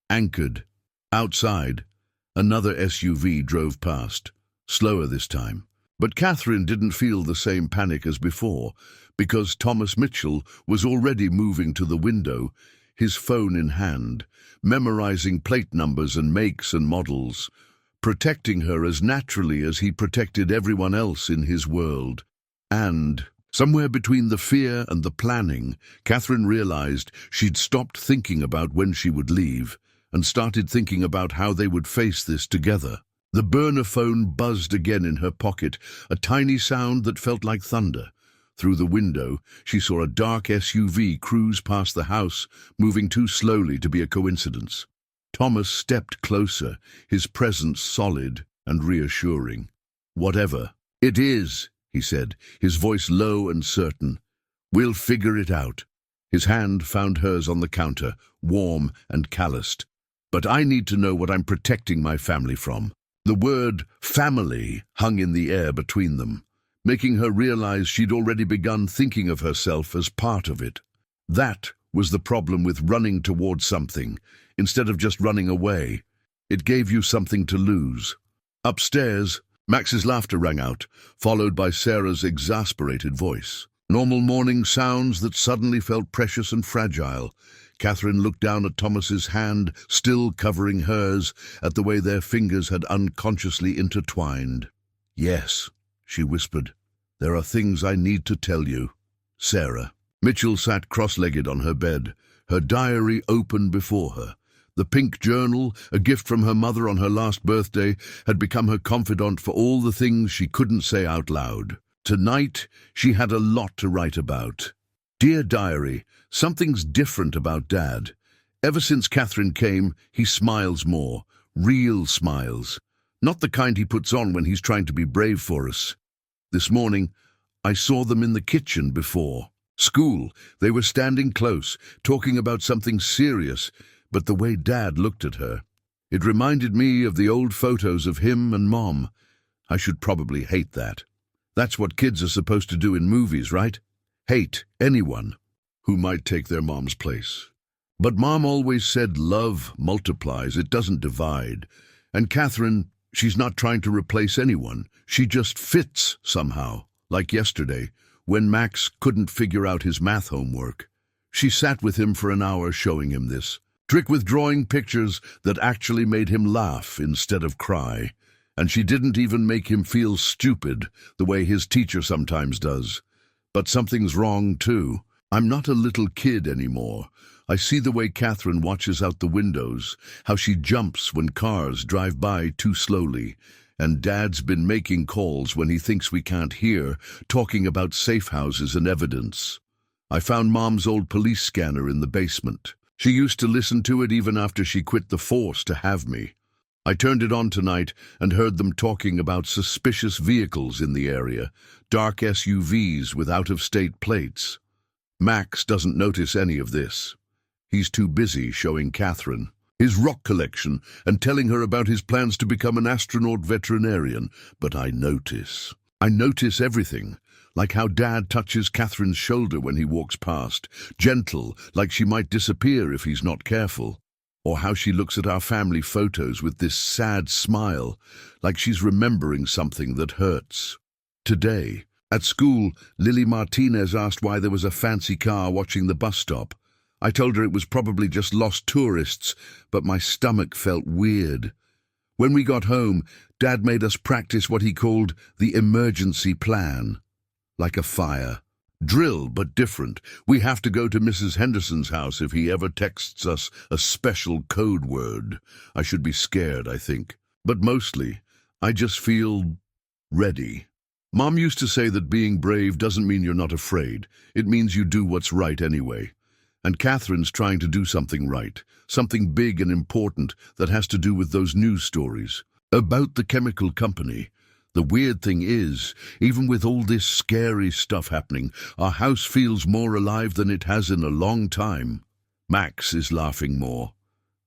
anchored. Outside, another SUV drove past, slower this time. But Katherine didn't feel the same panic as before, because Thomas Mitchell was already moving to the window, his phone in hand, memorizing plate numbers and makes and models, protecting her as naturally as he protected everyone else in his world. And somewhere between the fear and the planning, Katherine realized she'd stopped thinking about when she would leave and started thinking about how they would face this together. The burner phone buzzed again in her pocket, a tiny sound that felt like thunder. Through the window, she saw a dark SUV cruise past the house, moving too slowly to be a coincidence. Thomas stepped closer, his presence solid and reassuring. Whatever it is, he said, his voice low and certain. We'll figure it out. His hand found hers on the counter, warm and calloused. But I need to know what I'm protecting my family from. The word family hung in the air between them, making her realize she'd already begun thinking of herself as part of it. That was the problem with running towards something, instead of just running away. It gave you something to lose. Upstairs, Max's laughter rang out, followed by Sarah's exasperated voice. Normal morning sounds that suddenly felt precious and fragile. Katherine looked down at Thomas's hand, still covering hers, at the way their fingers had unconsciously intertwined. Yes, she whispered. There are things I need to tell you. Sarah. Mitchell sat cross-legged on her bed, her diary open before her. The pink journal, a gift from her mother on her last birthday, had become her confidant for all the things she couldn't say out loud. Tonight, she had a lot to write about. Dear Diary, something's different about Dad. Ever since Katherine came, he smiles more. Real smiles. Not the kind he puts on when he's trying to be brave for us. This morning, I saw them in the kitchen before. School, they were standing close, talking about something serious, but the way Dad looked at her, it reminded me of the old photos of him and Mom. I should probably hate that. That's what kids are supposed to do in movies, right? Hate anyone who might take their mom's place. But Mom always said love multiplies, it doesn't divide. And Katherine, she's not trying to replace anyone. She just fits somehow, like yesterday, when Max couldn't figure out his math homework. She sat with him for an hour showing him this trick with drawing pictures that actually made him laugh instead of cry. And she didn't even make him feel stupid the way his teacher sometimes does. But something's wrong too. I'm not a little kid anymore. I see the way Katherine watches out the windows, how she jumps when cars drive by too slowly. And Dad's been making calls when he thinks we can't hear, talking about safe houses and evidence. I found Mom's old police scanner in the basement. She used to listen to it even after she quit the force to have me. I turned it on tonight and heard them talking about suspicious vehicles in the area, dark SUVs with out-of-state plates. Max doesn't notice any of this. He's too busy showing Katherine his rock collection and telling her about his plans to become an astronaut veterinarian. But I notice. I notice everything, like how Dad touches Katherine's shoulder when he walks past, gentle, like she might disappear if he's not careful. Or how she looks at our family photos with this sad smile, like she's remembering something that hurts. Today, at school, Lily Martinez asked why there was a fancy car watching the bus stop. I told her it was probably just lost tourists, but my stomach felt weird. When we got home, Dad made us practice what he called the emergency plan. Like a fire. Drill, but different. We have to go to Mrs. Henderson's house if he ever texts us a special code word. I should be scared, I think. But mostly, I just feel ready. Mom used to say that being brave doesn't mean you're not afraid. It means you do what's right anyway. And Katherine's trying to do something right, something big and important that has to do with those news stories. About the chemical company. The weird thing is, even with all this scary stuff happening, our house feels more alive than it has in a long time. Max is laughing more.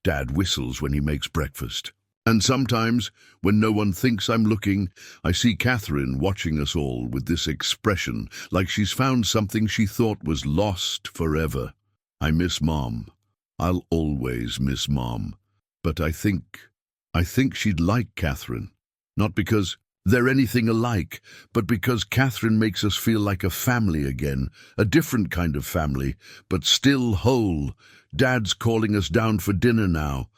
Dad whistles when he makes breakfast. And sometimes, when no one thinks I'm looking, I see Katherine watching us all with this expression, like she's found something she thought was lost forever. I miss Mom. I'll always miss Mom. But I think she'd like Katherine. Not because they're anything alike, but because Katherine makes us feel like a family again, a different kind of family, but still whole. Dad's calling us down for dinner now.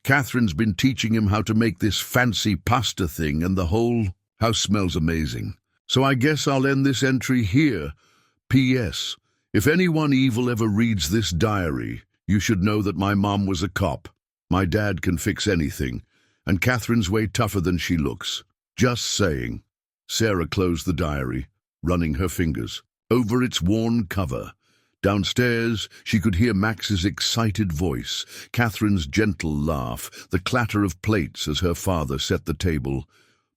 Katherine's been teaching him how to make this fancy pasta thing, and the whole house smells amazing. So I guess I'll end this entry here. P.S. If anyone evil ever reads this diary, you should know that my mom was a cop. My dad can fix anything, and Katherine's way tougher than she looks. Just saying. Sarah closed the diary, running her fingers over its worn cover. Downstairs, she could hear Max's excited voice, Katherine's gentle laugh, the clatter of plates as her father set the table.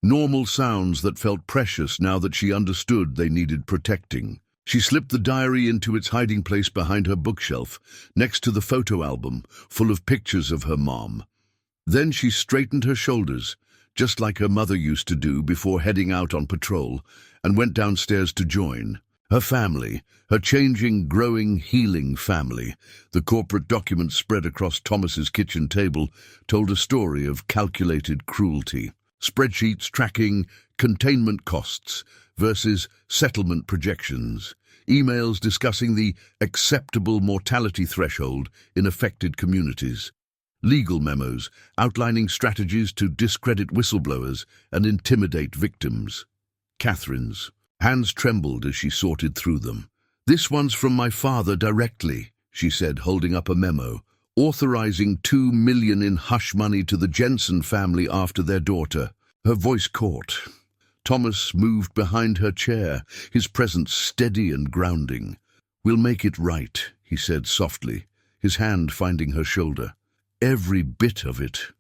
Normal sounds that felt precious now that she understood they needed protecting. She slipped the diary into its hiding place behind her bookshelf, next to the photo album, full of pictures of her mom. Then she straightened her shoulders, just like her mother used to do before heading out on patrol, and went downstairs to join. Her family, her changing, growing, healing family. The corporate documents spread across Thomas's kitchen table told a story of calculated cruelty. Spreadsheets tracking containment costs versus settlement projections. Emails discussing the acceptable mortality threshold in affected communities. Legal memos outlining strategies to discredit whistleblowers and intimidate victims. Katherine's hands trembled as she sorted through them. "This one's from my father directly," she said, holding up a memo, authorizing $2 million in hush money to the Jensen family after their daughter. Her voice caught. Thomas moved behind her chair, his presence steady and grounding. "We'll make it right," he said softly, his hand finding her shoulder. "Every bit of it."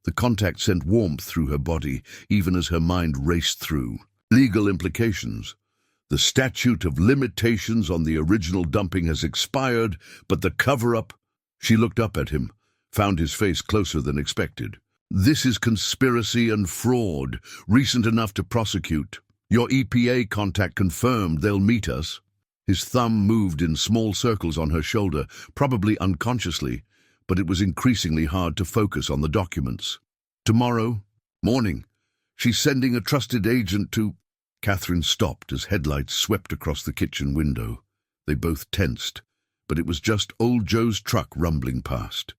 The contact sent warmth through her body, even as her mind raced through. Legal implications. The statute of limitations on the original dumping has expired, but the cover-up... She looked up at him, found his face closer than expected. "This is conspiracy and fraud, recent enough to prosecute. Your EPA contact confirmed they'll meet us." His thumb moved in small circles on her shoulder, probably unconsciously, but it was increasingly hard to focus on the documents. Tomorrow morning, she's sending a trusted agent to... Katherine stopped as headlights swept across the kitchen window. They both tensed, but it was just old Joe's truck rumbling past.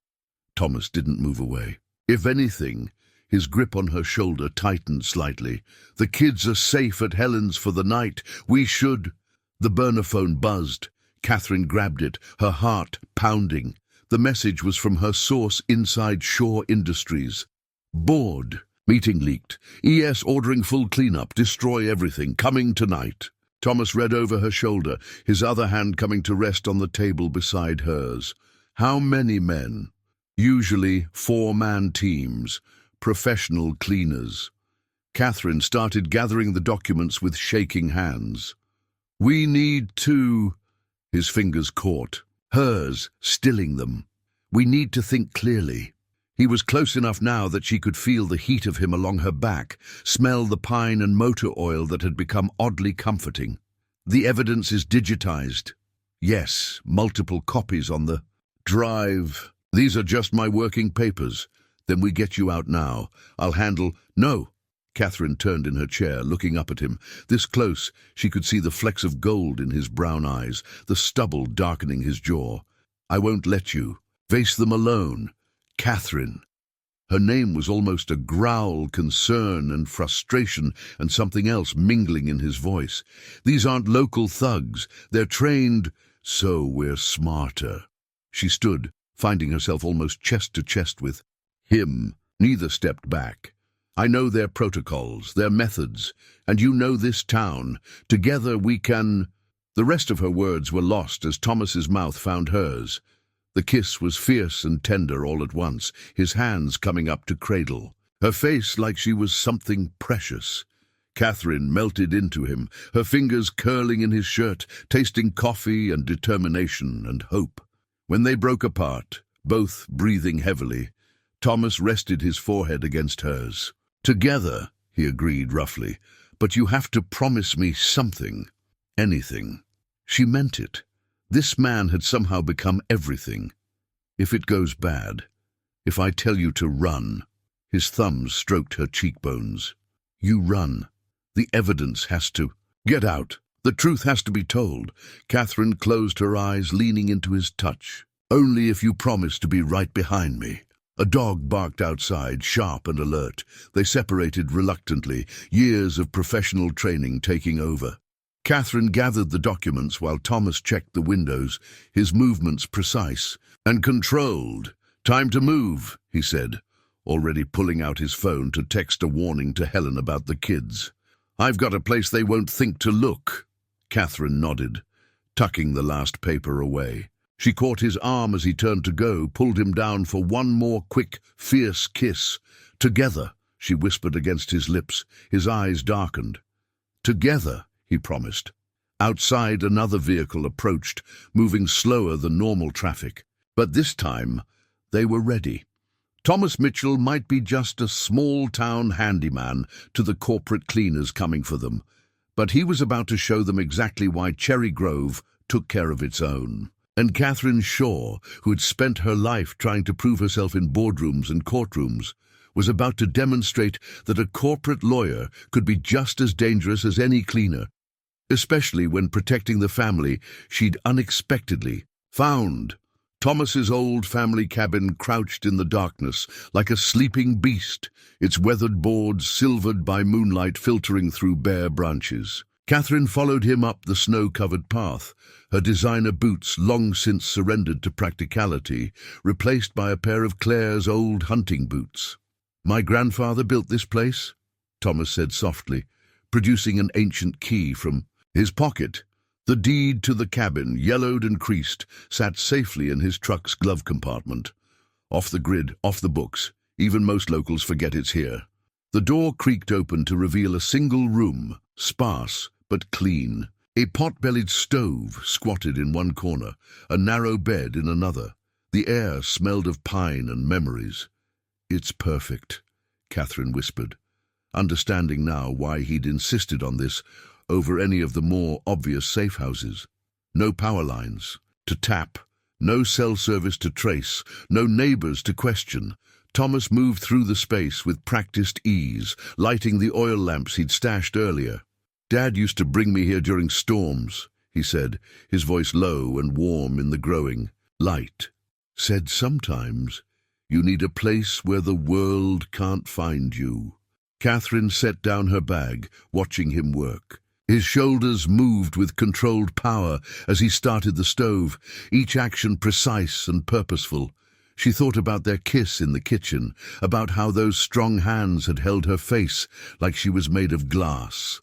Thomas didn't move away. If anything, his grip on her shoulder tightened slightly. "The kids are safe at Helen's for the night. We should..." The burner phone buzzed. Katherine grabbed it, her heart pounding. The message was from her source inside Shaw Industries. "Bored. Meeting leaked. ES ordering full cleanup. Destroy everything. Coming tonight." Thomas read over her shoulder, his other hand coming to rest on the table beside hers. How many men? Usually 4-man teams, professional cleaners. Katherine started gathering the documents with shaking hands. "We need to..." His fingers caught, hers stilling them. "We need to think clearly." He was close enough now that she could feel the heat of him along her back, smell the pine and motor oil that had become oddly comforting. "The evidence is digitized." "Yes, multiple copies on the drive." "These are just my working papers." "Then we get you out now. I'll handle..." "No." Katherine turned in her chair, looking up at him. This close, she could see the flecks of gold in his brown eyes, the stubble darkening his jaw. "I won't let you. Face them alone. Katherine." Her name was almost a growl, concern and frustration, and something else mingling in his voice. "These aren't local thugs. They're trained..." "So we're smarter." She stood, finding herself almost chest to chest with him. Neither stepped back. "I know their protocols, their methods, and you know this town. Together we can..." The rest of her words were lost as Thomas's mouth found hers. The kiss was fierce and tender all at once, his hands coming up to cradle. Her face like she was something precious. Katherine melted into him, her fingers curling in his shirt, tasting coffee and determination and hope. When they broke apart, both breathing heavily, Thomas rested his forehead against hers. "Together," he agreed roughly, "but you have to promise me something. Anything." She meant it. This man had somehow become everything. "If it goes bad, if I tell you to run..." His thumbs stroked her cheekbones. "You run. The evidence has to... Get out. The truth has to be told." Katherine closed her eyes, leaning into his touch. "Only if you promise to be right behind me." A dog barked outside, sharp and alert. They separated reluctantly, years of professional training taking over. Katherine gathered the documents while Thomas checked the windows, his movements precise and controlled. "Time to move," he said, already pulling out his phone to text a warning to Helen about the kids. "I've got a place they won't think to look." Katherine nodded, tucking the last paper away. She caught his arm as he turned to go, pulled him down for one more quick, fierce kiss. "Together," she whispered against his lips, his eyes darkened. "Together," he promised. Outside, another vehicle approached, moving slower than normal traffic. But this time, they were ready. Thomas Mitchell might be just a small-town handyman to the corporate cleaners coming for them, but he was about to show them exactly why Cherry Grove took care of its own. And Katherine Shaw, who had spent her life trying to prove herself in boardrooms and courtrooms, was about to demonstrate that a corporate lawyer could be just as dangerous as any cleaner, especially when protecting the family she'd unexpectedly found. Thomas's old family cabin crouched in the darkness like a sleeping beast, its weathered boards silvered by moonlight filtering through bare branches. Katherine followed him up the snow-covered path, her designer boots long since surrendered to practicality, replaced by a pair of Claire's old hunting boots. "My grandfather built this place," Thomas said softly, producing an ancient key from his pocket. The deed to the cabin, yellowed and creased, sat safely in his truck's glove compartment. Off the grid, off the books. Even most locals forget it's here. The door creaked open to reveal a single room, sparse but clean. A pot-bellied stove squatted in one corner, a narrow bed in another. The air smelled of pine and memories. "It's perfect," Katherine whispered, understanding now why he'd insisted on this over any of the more obvious safe houses. No power lines to tap, no cell service to trace, no neighbors to question. Thomas moved through the space with practiced ease, lighting the oil lamps he'd stashed earlier. "Dad used to bring me here during storms," he said, his voice low and warm in the growing light. "Said sometimes you need a place where the world can't find you." Katherine set down her bag, watching him work. His shoulders moved with controlled power as he started the stove, each action precise and purposeful. She thought about their kiss in the kitchen, about how those strong hands had held her face like she was made of glass.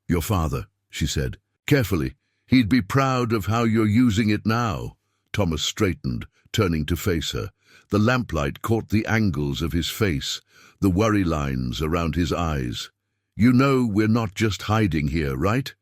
"Your father," she said, carefully. "He'd be proud of how you're using it now." Thomas straightened, turning to face her. The lamplight caught the angles of his face, the worry lines around his eyes. "You know we're not just hiding here, right?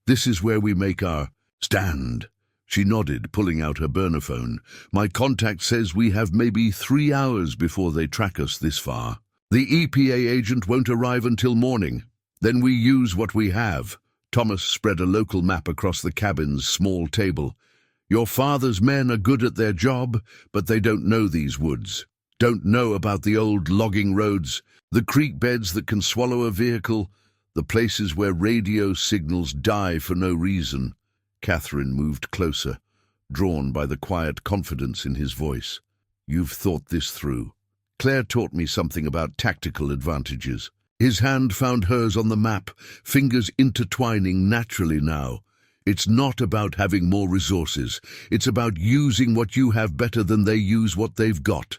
This is where we make our stand." She nodded, pulling out her burner phone. "My contact says we have maybe 3 hours before they track us this far. The EPA agent won't arrive until morning. Then we use what we have." Thomas spread a local map across the cabin's small table. "Your father's men are good at their job, but they don't know these woods. Don't know about the old logging roads, the creek beds that can swallow a vehicle, the places where radio signals die for no reason." Katherine moved closer, drawn by the quiet confidence in his voice. "You've thought this through. Claire taught me something about tactical advantages." His hand found hers on the map, fingers intertwining naturally now. "It's not about having more resources. It's about using what you have better than they use what they've got."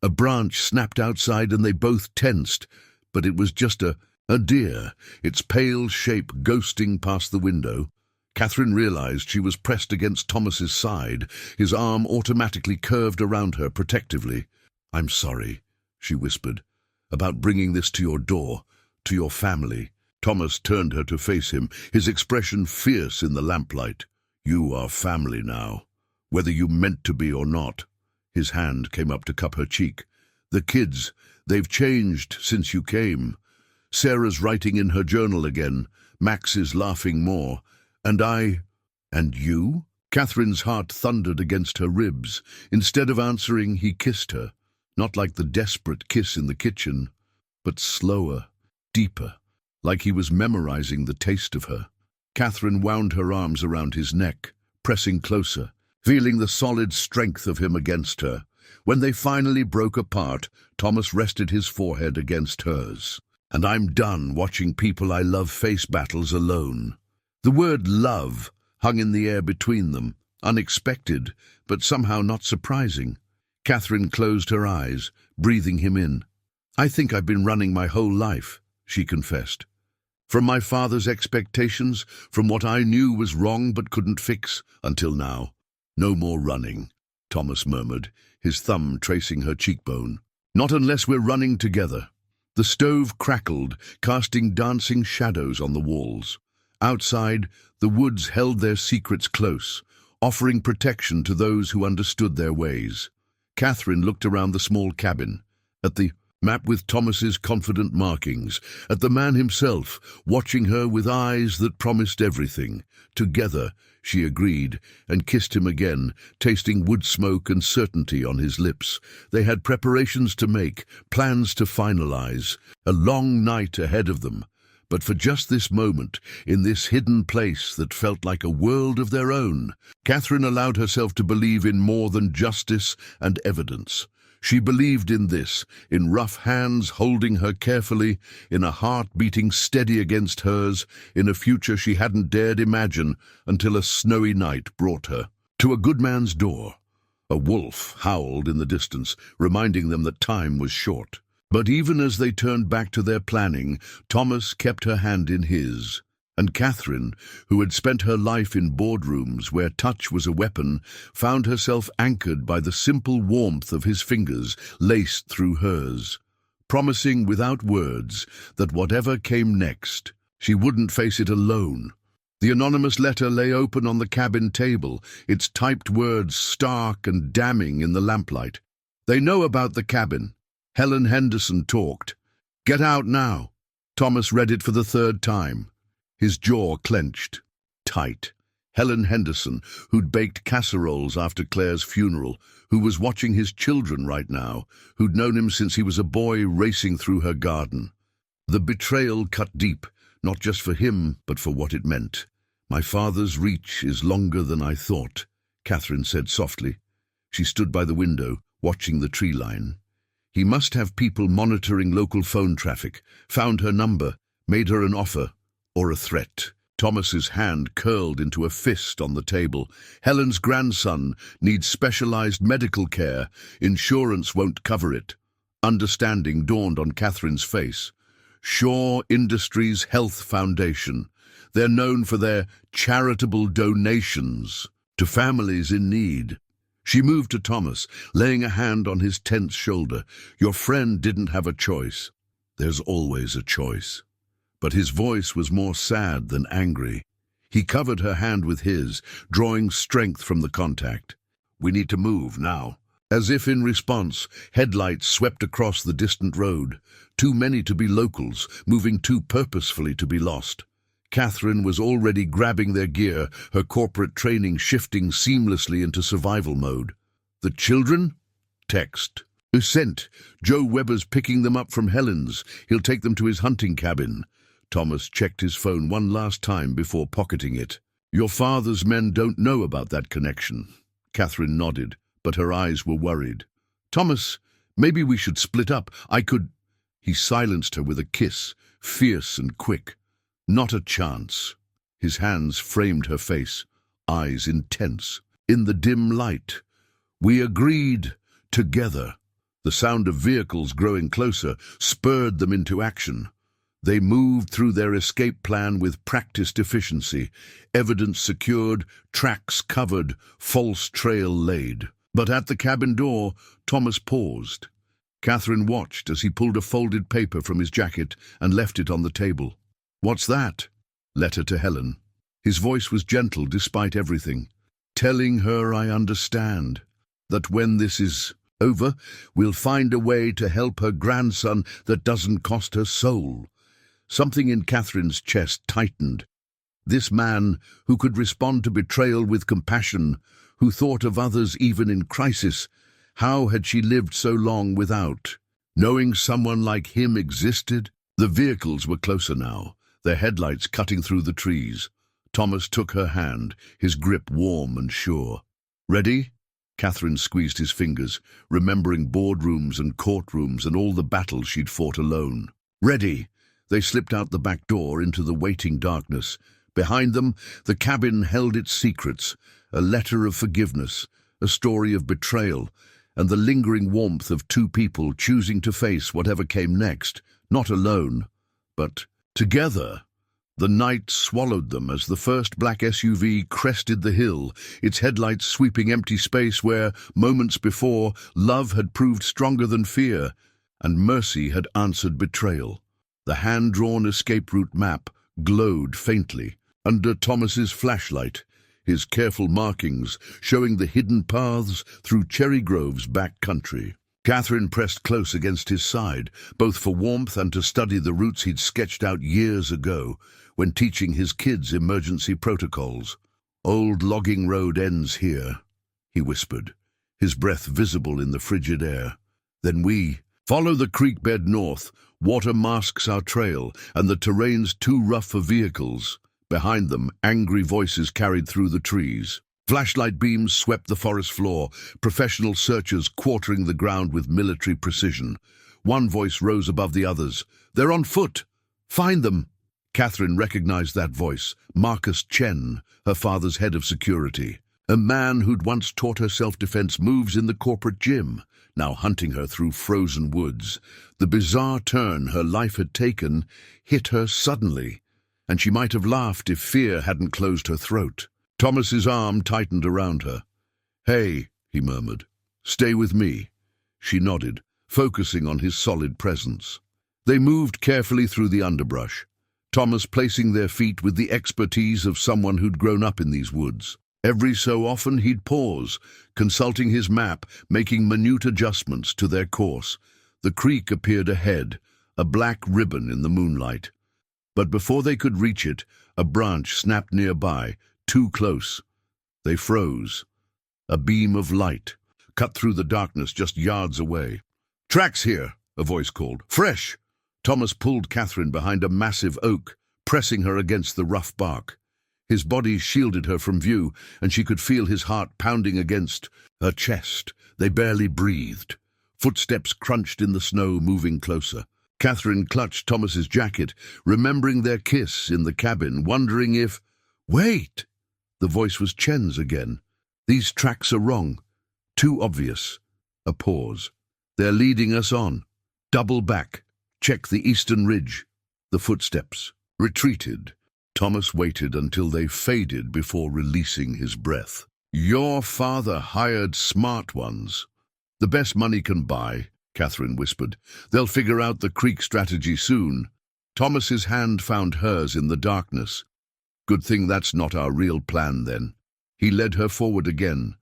A branch snapped outside and they both tensed, but it was just a deer, its pale shape ghosting past the window. Katherine realized she was pressed against Thomas's side, his arm automatically curved around her protectively. "I'm sorry," she whispered, "about bringing this to your door, to your family." Thomas turned her to face him, his expression fierce in the lamplight. "You are family now, whether you meant to be or not." His hand came up to cup her cheek. "The kids, they've changed since you came. Sarah's writing in her journal again. Max is laughing more. And you?" Katherine's heart thundered against her ribs. Instead of answering, he kissed her. Not like the desperate kiss in the kitchen, but slower, deeper, like he was memorizing the taste of her. Katherine wound her arms around his neck, pressing closer, feeling the solid strength of him against her. When they finally broke apart, Thomas rested his forehead against hers. "And I'm done watching people I love face battles alone." The word love hung in the air between them, unexpected, but somehow not surprising. Katherine closed her eyes, breathing him in. "I think I've been running my whole life," she confessed. "From my father's expectations, from what I knew was wrong but couldn't fix, until now." "No more running," Thomas murmured, his thumb tracing her cheekbone. "Not unless we're running together." The stove crackled, casting dancing shadows on the walls. Outside, the woods held their secrets close, offering protection to those who understood their ways. Katherine looked around the small cabin, at the map with Thomas's confident markings, at the man himself, watching her with eyes that promised everything. Together, she agreed, and kissed him again, tasting wood smoke and certainty on his lips. They had preparations to make, plans to finalize, a long night ahead of them. But for just this moment, in this hidden place that felt like a world of their own, Katherine allowed herself to believe in more than justice and evidence. She believed in this, in rough hands holding her carefully, in a heart beating steady against hers, in a future she hadn't dared imagine until a snowy night brought her to a good man's door. A wolf howled in the distance, reminding them that time was short. But even as they turned back to their planning, Thomas kept her hand in his. And Katherine, who had spent her life in boardrooms where touch was a weapon, found herself anchored by the simple warmth of his fingers laced through hers, promising without words that whatever came next, she wouldn't face it alone. The anonymous letter lay open on the cabin table, its typed words stark and damning in the lamplight. "They know about the cabin. Helen Henderson talked. Get out now." Thomas read it for the third time. His jaw clenched, tight. Helen Henderson, who'd baked casseroles after Claire's funeral, who was watching his children right now, who'd known him since he was a boy racing through her garden. The betrayal cut deep, not just for him, but for what it meant. "My father's reach is longer than I thought," Katherine said softly. She stood by the window, watching the tree line. "He must have people monitoring local phone traffic, found her number, made her an offer, or a threat." Thomas's hand curled into a fist on the table. "Helen's grandson needs specialized medical care. Insurance won't cover it." Understanding dawned on Katherine's face. Shaw Industries Health Foundation. They're known for their charitable donations to families in need. She moved to Thomas, laying a hand on his tense shoulder. "Your friend didn't have a choice." "There's always a choice." But his voice was more sad than angry. He covered her hand with his, drawing strength from the contact. "We need to move now." As if in response, headlights swept across the distant road. Too many to be locals, moving too purposefully to be lost. Katherine was already grabbing their gear, her corporate training shifting seamlessly into survival mode. "The children?" Text. "Sent. Joe Weber's picking them up from Helen's. He'll take them to his hunting cabin." Thomas checked his phone one last time before pocketing it. "Your father's men don't know about that connection." Katherine nodded, but her eyes were worried. "Thomas, maybe we should split up. I could—" He silenced her with a kiss, fierce and quick. "Not a chance." His hands framed her face, eyes intense. "In the dim light. We agreed together." The sound of vehicles growing closer spurred them into action. They moved through their escape plan with practiced efficiency, evidence secured, tracks covered, false trail laid. But at the cabin door, Thomas paused. Katherine watched as he pulled a folded paper from his jacket and left it on the table. "What's that?" "Letter to Helen." His voice was gentle despite everything. "Telling her I understand. That when this is over, we'll find a way to help her grandson that doesn't cost her soul." Something in Katherine's chest tightened. This man, who could respond to betrayal with compassion, who thought of others even in crisis, how had she lived so long without? Knowing someone like him existed? The vehicles were closer now, their headlights cutting through the trees. Thomas took her hand, his grip warm and sure. "Ready?" Katherine squeezed his fingers, remembering boardrooms and courtrooms and all the battles she'd fought alone. "Ready!" They slipped out the back door into the waiting darkness. Behind them, the cabin held its secrets, a letter of forgiveness, a story of betrayal, and the lingering warmth of two people choosing to face whatever came next, not alone, but together. The night swallowed them as the first black SUV crested the hill, its headlights sweeping empty space where, moments before, love had proved stronger than fear, and mercy had answered betrayal. The hand-drawn escape route map glowed faintly under Thomas's flashlight, his careful markings showing the hidden paths through Cherry Grove's back country. Katherine pressed close against his side, both for warmth and to study the routes he'd sketched out years ago when teaching his kids emergency protocols. "Old logging road ends here," he whispered, his breath visible in the frigid air. "Then we follow the creek bed north. Water masks our trail, and the terrain's too rough for vehicles." Behind them, angry voices carried through the trees. Flashlight beams swept the forest floor, professional searchers quartering the ground with military precision. One voice rose above the others. "They're on foot! Find them!" Katherine recognized that voice, Marcus Chen, her father's head of security. A man who'd once taught her self-defense moves in the corporate gym, now hunting her through frozen woods. The bizarre turn her life had taken hit her suddenly, and she might have laughed if fear hadn't closed her throat. Thomas's arm tightened around her. "Hey," he murmured, "stay with me." She nodded, focusing on his solid presence. They moved carefully through the underbrush, Thomas placing their feet with the expertise of someone who'd grown up in these woods. Every so often he'd pause, consulting his map, making minute adjustments to their course. The creek appeared ahead, a black ribbon in the moonlight. But before they could reach it, a branch snapped nearby, too close. They froze. A beam of light cut through the darkness just yards away. "Tracks here," a voice called. "Fresh!" Thomas pulled Katherine behind a massive oak, pressing her against the rough bark. His body shielded her from view, and she could feel his heart pounding against her chest. They barely breathed. Footsteps crunched in the snow, moving closer. Katherine clutched Thomas's jacket, remembering their kiss in the cabin, wondering if... "Wait!" The voice was Chen's again. "These tracks are wrong. Too obvious." A pause. "They're leading us on. Double back. Check the eastern ridge." The footsteps retreated. Thomas waited until they faded before releasing his breath. "Your father hired smart ones. The best money can buy," Katherine whispered. "They'll figure out the creek strategy soon." Thomas's hand found hers in the darkness. "Good thing that's not our real plan, then." He led her forward again.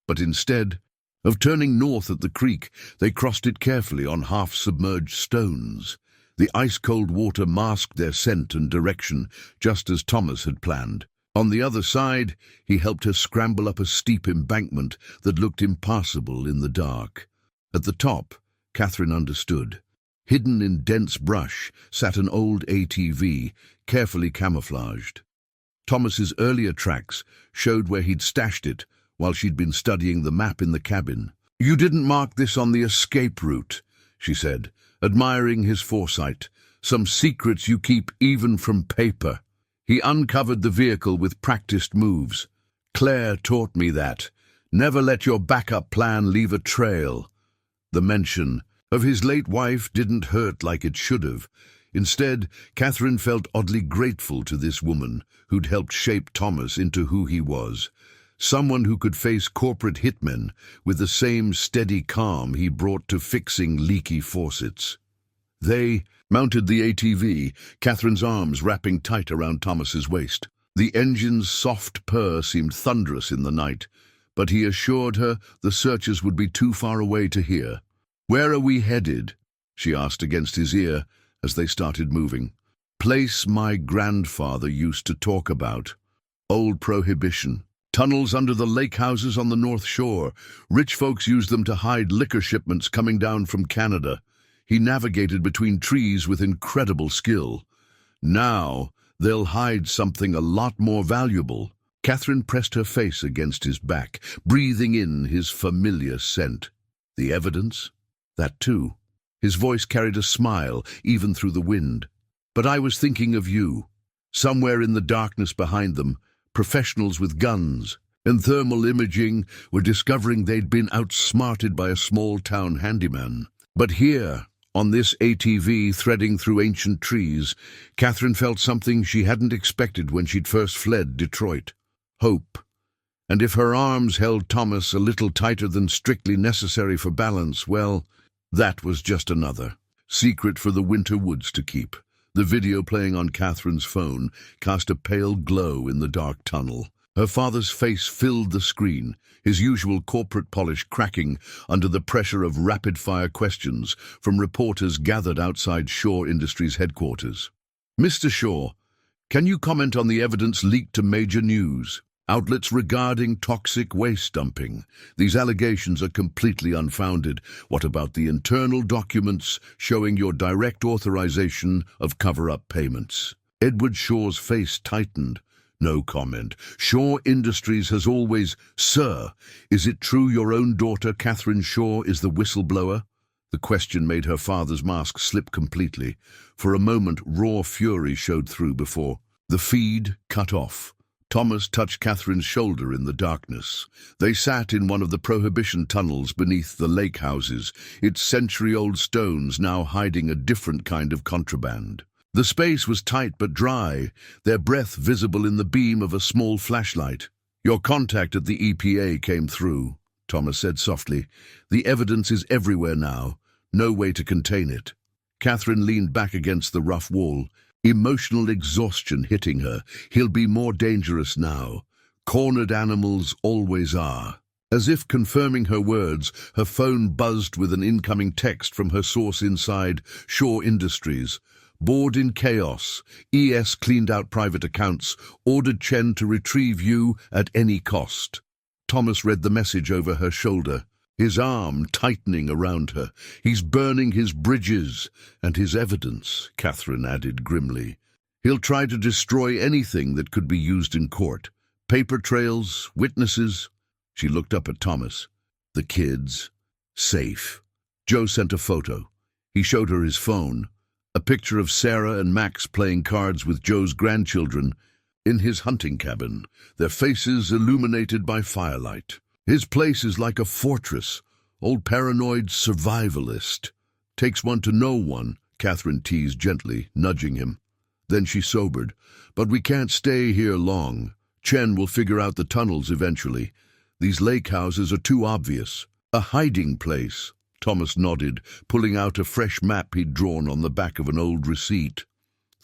But instead of turning north at the creek, they crossed it carefully on half-submerged stones. The ice-cold water masked their scent and direction, just as Thomas had planned. On the other side, he helped her scramble up a steep embankment that looked impassable in the dark. At the top, Katherine understood. Hidden in dense brush sat an old ATV, carefully camouflaged. Thomas's earlier tracks showed where he'd stashed it while she'd been studying the map in the cabin. "You didn't mark this on the escape route," she said, admiring his foresight. "Some secrets you keep even from paper." He uncovered the vehicle with practiced moves. "Claire taught me that. Never let your backup plan leave a trail." The mention of his late wife didn't hurt like it should have. Instead, Katherine felt oddly grateful to this woman who'd helped shape Thomas into who he was. Someone who could face corporate hitmen with the same steady calm he brought to fixing leaky faucets. They mounted the ATV, Katherine's arms wrapping tight around Thomas's waist. The engine's soft purr seemed thunderous in the night, but he assured her the searchers would be too far away to hear. "Where are we headed?" she asked against his ear as they started moving. "Place my grandfather used to talk about. Old Prohibition. Tunnels under the lake houses on the North Shore. Rich folks used them to hide liquor shipments coming down from Canada. He navigated between trees with incredible skill. Now they'll hide something a lot more valuable." Katherine pressed her face against his back, breathing in his familiar scent. "The evidence?" "That too." His voice carried a smile, even through the wind. "But I was thinking of you. Somewhere in the darkness behind them, professionals with guns and thermal imaging were discovering they'd been outsmarted by a small-town handyman. But here, on this ATV threading through ancient trees, Katherine felt something she hadn't expected when she'd first fled Detroit. Hope. And if her arms held Thomas a little tighter than strictly necessary for balance, well, that was just another secret for the winter woods to keep. The video playing on Katherine's phone cast a pale glow in the dark tunnel. Her father's face filled the screen, his usual corporate polish cracking under the pressure of rapid-fire questions from reporters gathered outside Shaw Industries headquarters. "Mr. Shaw, can you comment on the evidence leaked to major news outlets regarding toxic waste dumping? These allegations are completely unfounded. What about the internal documents showing your direct authorization of cover-up payments?" Edward Shaw's face tightened. "No comment. Shaw Industries has always..." "Sir, is it true your own daughter, Katherine Shaw, is the whistleblower?" The question made her father's mask slip completely. For a moment, raw fury showed through before the feed cut off. Thomas touched Katherine's shoulder in the darkness. They sat in one of the Prohibition tunnels beneath the lake houses, its century-old stones now hiding a different kind of contraband. The space was tight but dry, their breath visible in the beam of a small flashlight. "Your contact at the EPA came through," Thomas said softly. "The evidence is everywhere now. No way to contain it." Katherine leaned back against the rough wall, emotional exhaustion hitting her. He'll be more dangerous now. Cornered animals always are. As if confirming her words, her phone buzzed with an incoming text from her source inside Shaw Industries. Bored in chaos, ES cleaned out private accounts, ordered Chen to retrieve you at any cost. Thomas read the message over her shoulder, his arm tightening around her. He's burning his bridges and his evidence, Katherine added grimly. He'll try to destroy anything that could be used in court. Paper trails, witnesses. She looked up at Thomas. The kids. Safe. Joe sent a photo. He showed her his phone. A picture of Sarah and Max playing cards with Joe's grandchildren in his hunting cabin, their faces illuminated by firelight. His place is like a fortress. Old paranoid survivalist. Takes one to know one, Katherine teased gently, nudging him. Then she sobered. But we can't stay here long. Chen will figure out the tunnels eventually. These lake houses are too obvious. A hiding place. Thomas nodded, pulling out a fresh map he'd drawn on the back of an old receipt.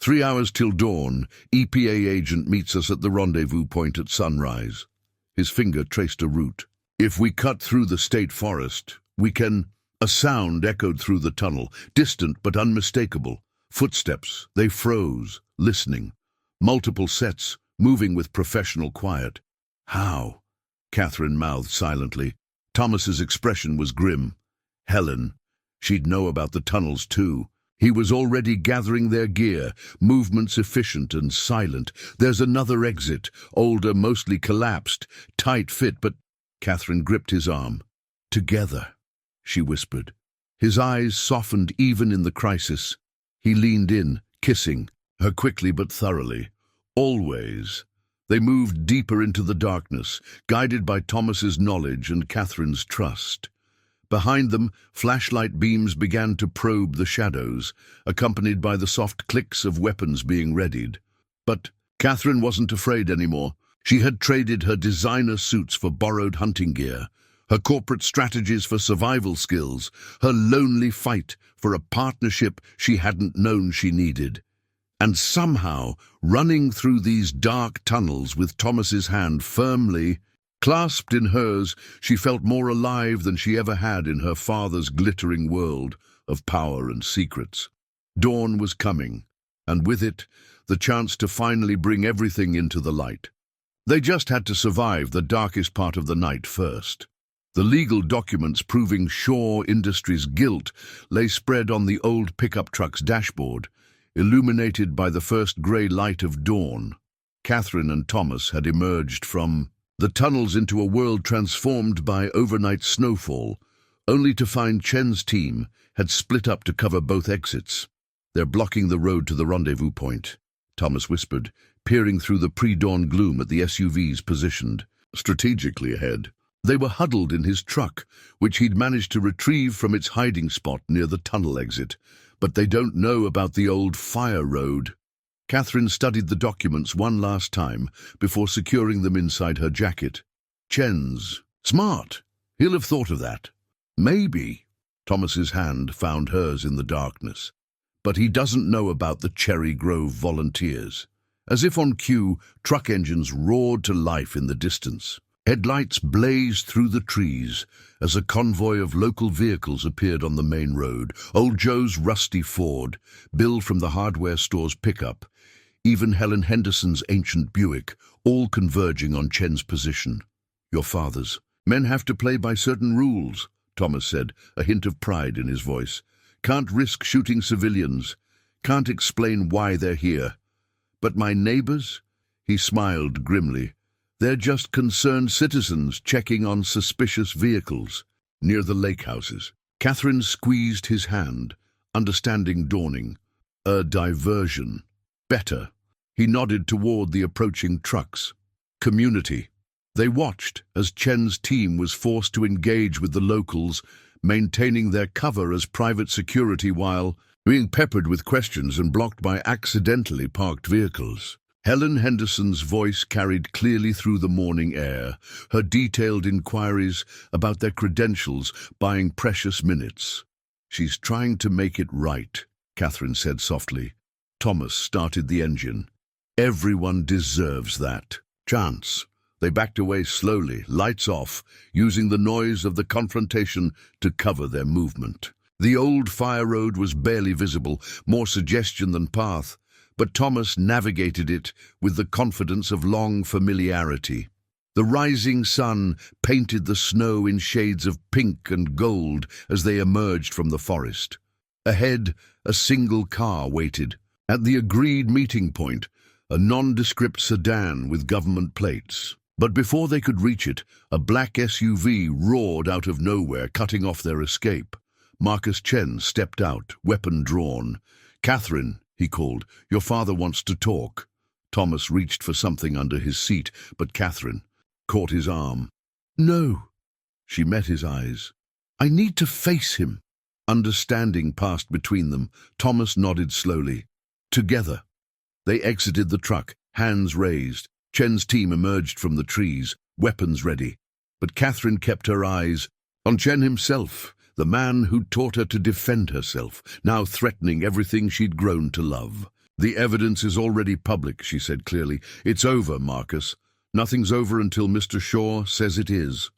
3 hours till dawn. EPA agent meets us at the rendezvous point at sunrise. His finger traced a route. If we cut through the state forest, we can... A sound echoed through the tunnel, distant but unmistakable. Footsteps. They froze, listening. Multiple sets, moving with professional quiet. How? Katherine mouthed silently. Thomas's expression was grim. Helen. She'd know about the tunnels too. He was already gathering their gear, movements efficient and silent. There's another exit, older, mostly collapsed, tight fit, but... Katherine gripped his arm. Together, she whispered. His eyes softened even in the crisis. He leaned in, kissing her quickly but thoroughly. Always. They moved deeper into the darkness, guided by Thomas's knowledge and Katherine's trust. Behind them, flashlight beams began to probe the shadows, accompanied by the soft clicks of weapons being readied. But Katherine wasn't afraid anymore. She had traded her designer suits for borrowed hunting gear, her corporate strategies for survival skills, her lonely fight for a partnership she hadn't known she needed. And somehow, running through these dark tunnels with Thomas's hand firmly clasped in hers, she felt more alive than she ever had in her father's glittering world of power and secrets. Dawn was coming, and with it, the chance to finally bring everything into the light. They just had to survive the darkest part of the night first. The legal documents proving Shaw Industries' guilt lay spread on the old pickup truck's dashboard, illuminated by the first grey light of dawn. Katherine and Thomas had emerged from the tunnels into a world transformed by overnight snowfall, only to find Chen's team had split up to cover both exits. They're blocking the road to the rendezvous point, Thomas whispered, peering through the pre-dawn gloom at the SUVs positioned strategically ahead. They were huddled in his truck, which he'd managed to retrieve from its hiding spot near the tunnel exit. But they don't know about the old fire road. Katherine studied the documents one last time before securing them inside her jacket. Chen's. Smart. He'll have thought of that. Maybe. Thomas's hand found hers in the darkness. But he doesn't know about the Cherry Grove volunteers. As if on cue, truck engines roared to life in the distance. Headlights blazed through the trees as a convoy of local vehicles appeared on the main road. Old Joe's rusty Ford, Bill from the hardware store's pickup, even Helen Henderson's ancient Buick, all converging on Chen's position. Your father's. Men have to play by certain rules, Thomas said, a hint of pride in his voice. Can't risk shooting civilians. Can't explain why they're here. But my neighbors? He smiled grimly. They're just concerned citizens checking on suspicious vehicles near the lake houses. Katherine squeezed his hand, understanding dawning. A diversion. Better. He nodded toward the approaching trucks. Community. They watched as Chen's team was forced to engage with the locals, maintaining their cover as private security while being peppered with questions and blocked by accidentally parked vehicles. Helen Henderson's voice carried clearly through the morning air, her detailed inquiries about their credentials buying precious minutes. She's trying to make it right, Katherine said softly. Thomas started the engine. Everyone deserves that chance. They backed away slowly, lights off, using the noise of the confrontation to cover their movement. The old fire road was barely visible, more suggestion than path, but Thomas navigated it with the confidence of long familiarity. The rising sun painted the snow in shades of pink and gold as they emerged from the forest. Ahead, a single car waited. At the agreed meeting point, a nondescript sedan with government plates. But before they could reach it, a black SUV roared out of nowhere, cutting off their escape. Marcus Chen stepped out, weapon drawn. "Katherine," he called, "your father wants to talk." Thomas reached for something under his seat, but Katherine caught his arm. "No." She met his eyes. "I need to face him." Understanding passed between them. Thomas nodded slowly. Together. They exited the truck, hands raised. Chen's team emerged from the trees, weapons ready. But Katherine kept her eyes on Chen himself, the man who'd taught her to defend herself, now threatening everything she'd grown to love. "The evidence is already public," she said clearly. "It's over, Marcus. Nothing's over until Mr. Shaw says it is."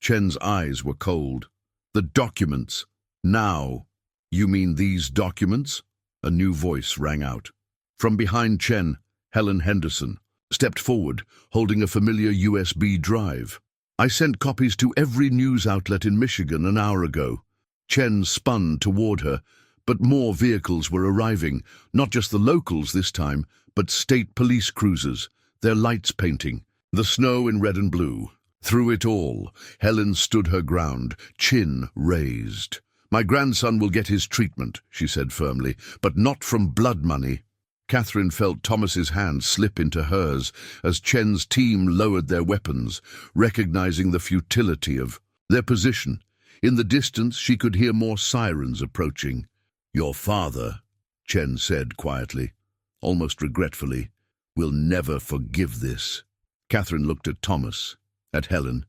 Chen's eyes were cold. "The documents. Now." "You mean these documents?" A new voice rang out. From behind Chen, Helen Henderson stepped forward, holding a familiar USB drive. "I sent copies to every news outlet in Michigan an hour ago." Chen spun toward her, but more vehicles were arriving, not just the locals this time, but state police cruisers, their lights painting, the snow in red and blue. Through it all, Helen stood her ground, chin raised. "My grandson will get his treatment," she said firmly, "but not from blood money." Katherine felt Thomas's hand slip into hers as Chen's team lowered their weapons, recognizing the futility of their position. In the distance, she could hear more sirens approaching. "Your father," Chen said quietly, almost regretfully, "will never forgive this." Katherine looked at Thomas, at Helen,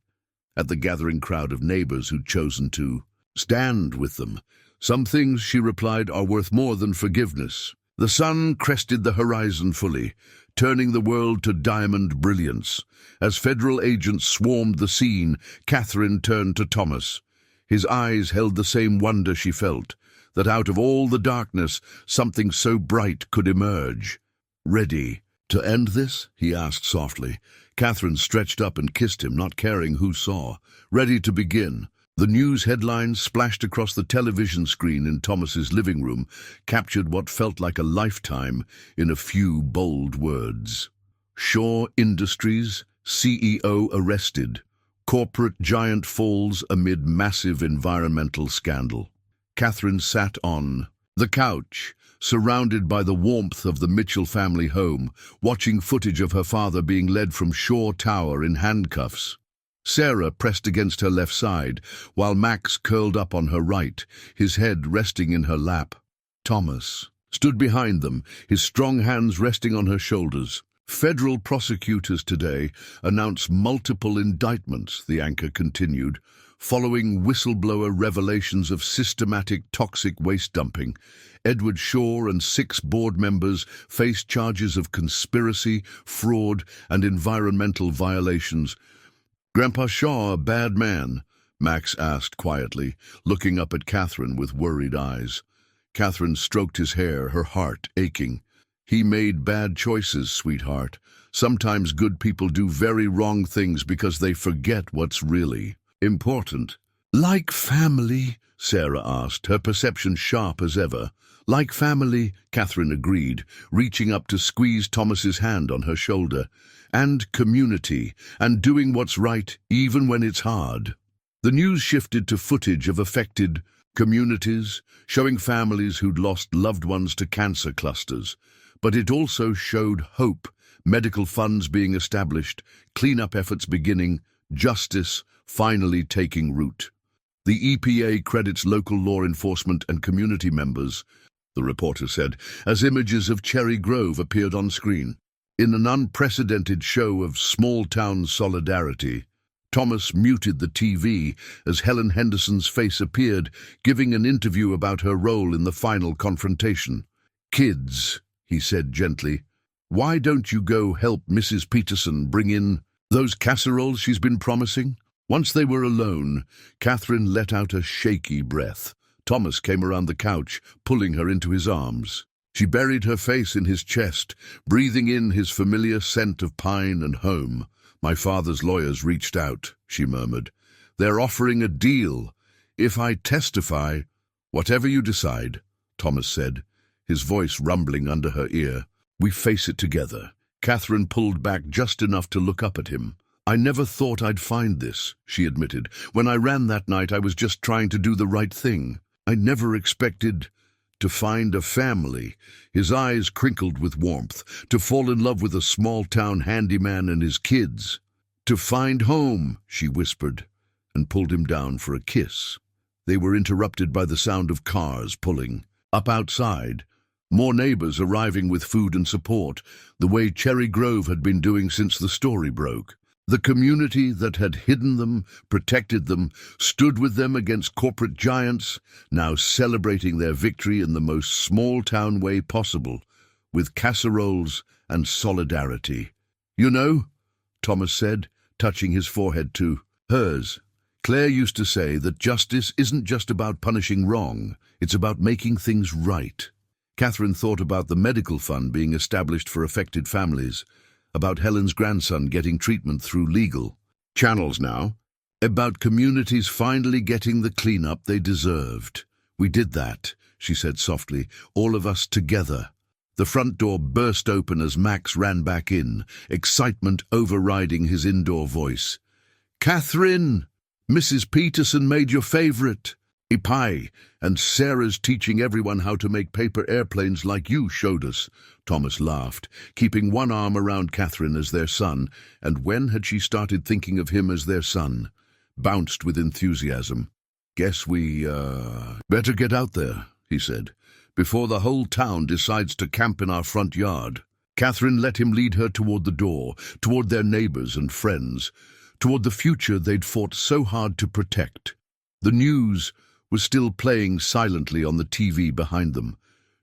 at the gathering crowd of neighbors who'd chosen to stand with them. "Some things," she replied, "are worth more than forgiveness." The sun crested the horizon fully, turning the world to diamond brilliance. As federal agents swarmed the scene, Katherine turned to Thomas. His eyes held the same wonder she felt, that out of all the darkness, something so bright could emerge. "Ready to end this?" he asked softly. Katherine stretched up and kissed him, not caring who saw. "Ready to begin." The news headlines splashed across the television screen in Thomas's living room, captured what felt like a lifetime in a few bold words. Shaw Industries, CEO arrested. Corporate giant falls amid massive environmental scandal. Katherine sat on the couch, surrounded by the warmth of the Mitchell family home, watching footage of her father being led from Shaw Tower in handcuffs. Sarah pressed against her left side, while Max curled up on her right, his head resting in her lap. Thomas stood behind them, his strong hands resting on her shoulders. "Federal prosecutors today announced multiple indictments," the anchor continued, "following whistleblower revelations of systematic toxic waste dumping. Edward Shaw and 6 board members face charges of conspiracy, fraud, and environmental violations." "Grandpa Shaw a bad man?" Max asked quietly, looking up at Katherine with worried eyes. Katherine stroked his hair, her heart aching. "He made bad choices, sweetheart. Sometimes good people do very wrong things because they forget what's really important." "Like family?" Sarah asked, her perception sharp as ever. "Like family," Katherine agreed, reaching up to squeeze Thomas's hand on her shoulder. "And community, and doing what's right even when it's hard." The news shifted to footage of affected communities, showing families who'd lost loved ones to cancer clusters. But it also showed hope, medical funds being established, cleanup efforts beginning, justice finally taking root. "The EPA credits local law enforcement and community members," the reporter said, as images of Cherry Grove appeared on screen. In an unprecedented show of small-town solidarity, Thomas muted the TV as Helen Henderson's face appeared, giving an interview about her role in the final confrontation. "Kids," he said gently, "why don't you go help Mrs. Peterson bring in those casseroles she's been promising?" Once they were alone, Katherine let out a shaky breath. Thomas came around the couch, pulling her into his arms. She buried her face in his chest, breathing in his familiar scent of pine and home. "My father's lawyers reached out," she murmured. "They're offering a deal. If I testify—" "Whatever you decide," Thomas said, his voice rumbling under her ear. "We face it together." Katherine pulled back just enough to look up at him. "I never thought I'd find this," she admitted. "When I ran that night, I was just trying to do the right thing. I never expected to find a family." His eyes crinkled with warmth. "To fall in love with a small-town handyman and his kids. To find home," she whispered, and pulled him down for a kiss. They were interrupted by the sound of cars pulling up outside. More neighbors arriving with food and support, the way Cherry Grove had been doing since the story broke. The community that had hidden them, protected them, stood with them against corporate giants, now celebrating their victory in the most small-town way possible, with casseroles and solidarity. "You know," Thomas said, touching his forehead to hers, "Claire used to say that justice isn't just about punishing wrong, it's about making things right." Katherine thought about the medical fund being established for affected families, about Helen's grandson getting treatment through legal channels now, about communities finally getting the cleanup they deserved. "We did that," she said softly, "all of us together." The front door burst open as Max ran back in, excitement overriding his indoor voice. "Katherine! Mrs. Peterson made your favorite pie, and Sarah's teaching everyone how to make paper airplanes like you showed us." Thomas laughed, keeping one arm around Katherine as their son, and when had she started thinking of him as their son? Bounced with enthusiasm. "Guess we, better get out there," he said, "before the whole town decides to camp in our front yard." Katherine let him lead her toward the door, toward their neighbors and friends, toward the future they'd fought so hard to protect. The news was still playing silently on the TV behind them,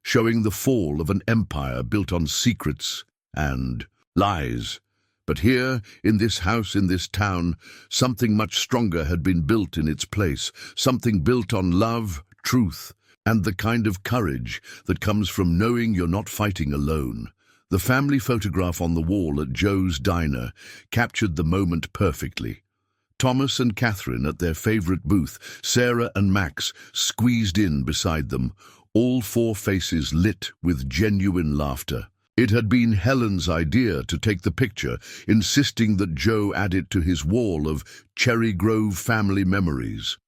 showing the fall of an empire built on secrets and lies. But here, in this house, in this town, something much stronger had been built in its place, something built on love, truth, and the kind of courage that comes from knowing you're not fighting alone. The family photograph on the wall at Joe's diner captured the moment perfectly. Thomas and Katherine at their favorite booth, Sarah and Max squeezed in beside them, all four faces lit with genuine laughter. It had been Helen's idea to take the picture, insisting that Joe add it to his wall of Cherry Grove family memories.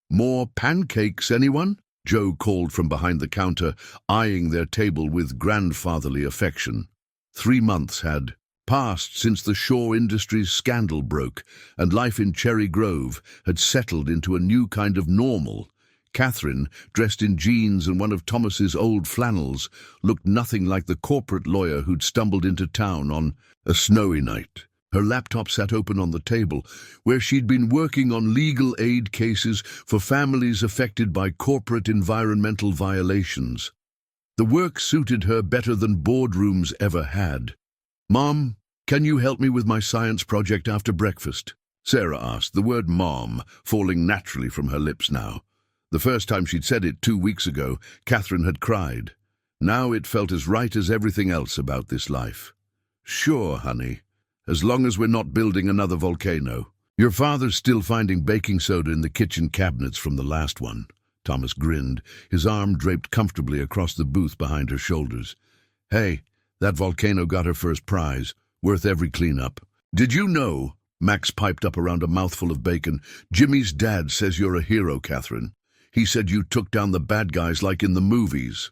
"More pancakes, anyone?" Joe called from behind the counter, eyeing their table with grandfatherly affection. 3 months had passed since the Shaw Industries scandal broke, and life in Cherry Grove had settled into a new kind of normal. Katherine, dressed in jeans and one of Thomas's old flannels, looked nothing like the corporate lawyer who'd stumbled into town on a snowy night. Her laptop sat open on the table, where she'd been working on legal aid cases for families affected by corporate environmental violations. The work suited her better than boardrooms ever had. "Mom, can you help me with my science project after breakfast?" Sarah asked, the word "mom" falling naturally from her lips now. The first time she'd said it 2 weeks ago, Katherine had cried. Now it felt as right as everything else about this life. "Sure, honey, as long as we're not building another volcano. Your father's still finding baking soda in the kitchen cabinets from the last one." Thomas grinned, his arm draped comfortably across the booth behind her shoulders. "Hey, that volcano got her first prize, worth every cleanup." "Did you know," Max piped up around a mouthful of bacon, "Jimmy's dad says you're a hero, Katherine. He said you took down the bad guys like in the movies."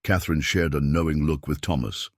Katherine shared a knowing look with Thomas.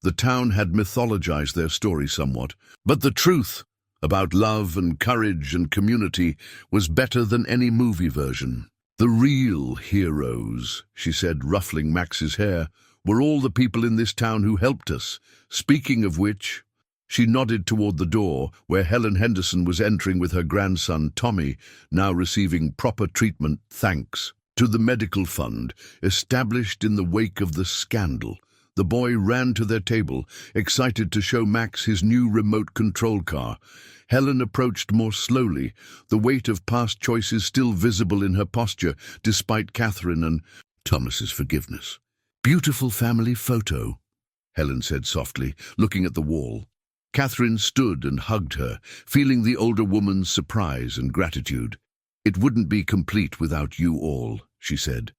The town had mythologized their story somewhat, but the truth about love and courage and community was better than any movie version. "The real heroes," she said, ruffling Max's hair, "were all the people in this town who helped us. Speaking of which..." She nodded toward the door, where Helen Henderson was entering with her grandson Tommy, now receiving proper treatment thanks to the medical fund established in the wake of the scandal. The boy ran to their table, excited to show Max his new remote control car. Helen approached more slowly, the weight of past choices still visible in her posture, despite Katherine and Thomas's forgiveness. "Beautiful family photo," Helen said softly, looking at the wall. Katherine stood and hugged her, feeling the older woman's surprise and gratitude. "It wouldn't be complete without you all," she said.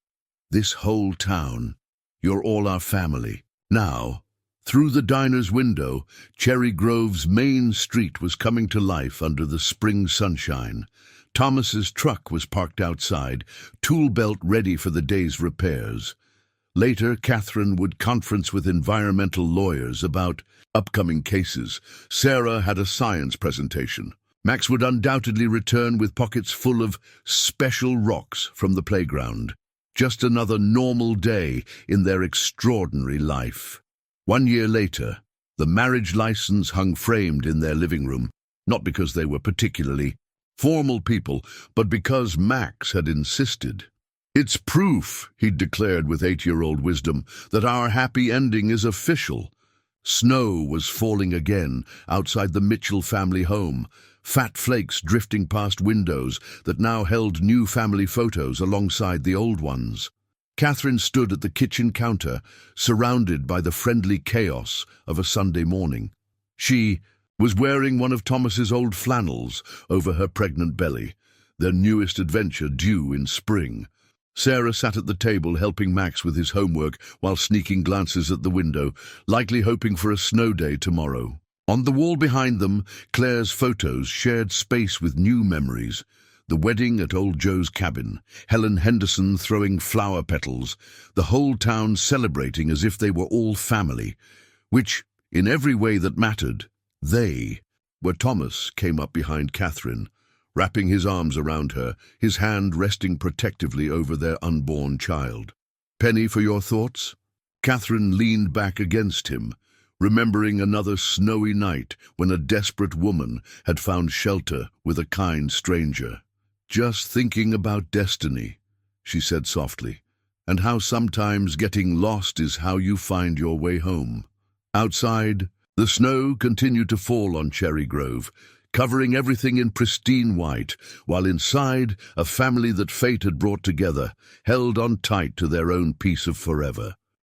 "This whole town. You're all our family." Now, through the diner's window, Cherry Grove's main street was coming to life under the spring sunshine. Thomas's truck was parked outside, tool belt ready for the day's repairs. Later, Katherine would conference with environmental lawyers about upcoming cases. Sarah had a science presentation. Max would undoubtedly return with pockets full of special rocks from the playground. Just another normal day in their extraordinary life. 1 year later, the marriage license hung framed in their living room, not because they were particularly formal people, but because Max had insisted. "It's proof," he'd declared with 8-year-old wisdom, "that our happy ending is official." Snow was falling again outside the Mitchell family home, fat flakes drifting past windows that now held new family photos alongside the old ones. Katherine stood at the kitchen counter, surrounded by the friendly chaos of a Sunday morning. She was wearing one of Thomas's old flannels over her pregnant belly, their newest adventure due in spring. Sarah sat at the table helping Max with his homework while sneaking glances at the window, likely hoping for a snow day tomorrow. On the wall behind them, Claire's photos shared space with new memories. The wedding at old Joe's cabin, Helen Henderson throwing flower petals, the whole town celebrating as if they were all family, which, in every way that mattered, they were. Thomas came up behind Katherine, wrapping his arms around her, his hand resting protectively over their unborn child. "Penny for your thoughts?" Katherine leaned back against him, remembering another snowy night when a desperate woman had found shelter with a kind stranger. "Just thinking about destiny," she said softly, "and how sometimes getting lost is how you find your way home." Outside, the snow continued to fall on Cherry Grove, covering everything in pristine white, while inside, a family that fate had brought together held on tight to their own piece of forever.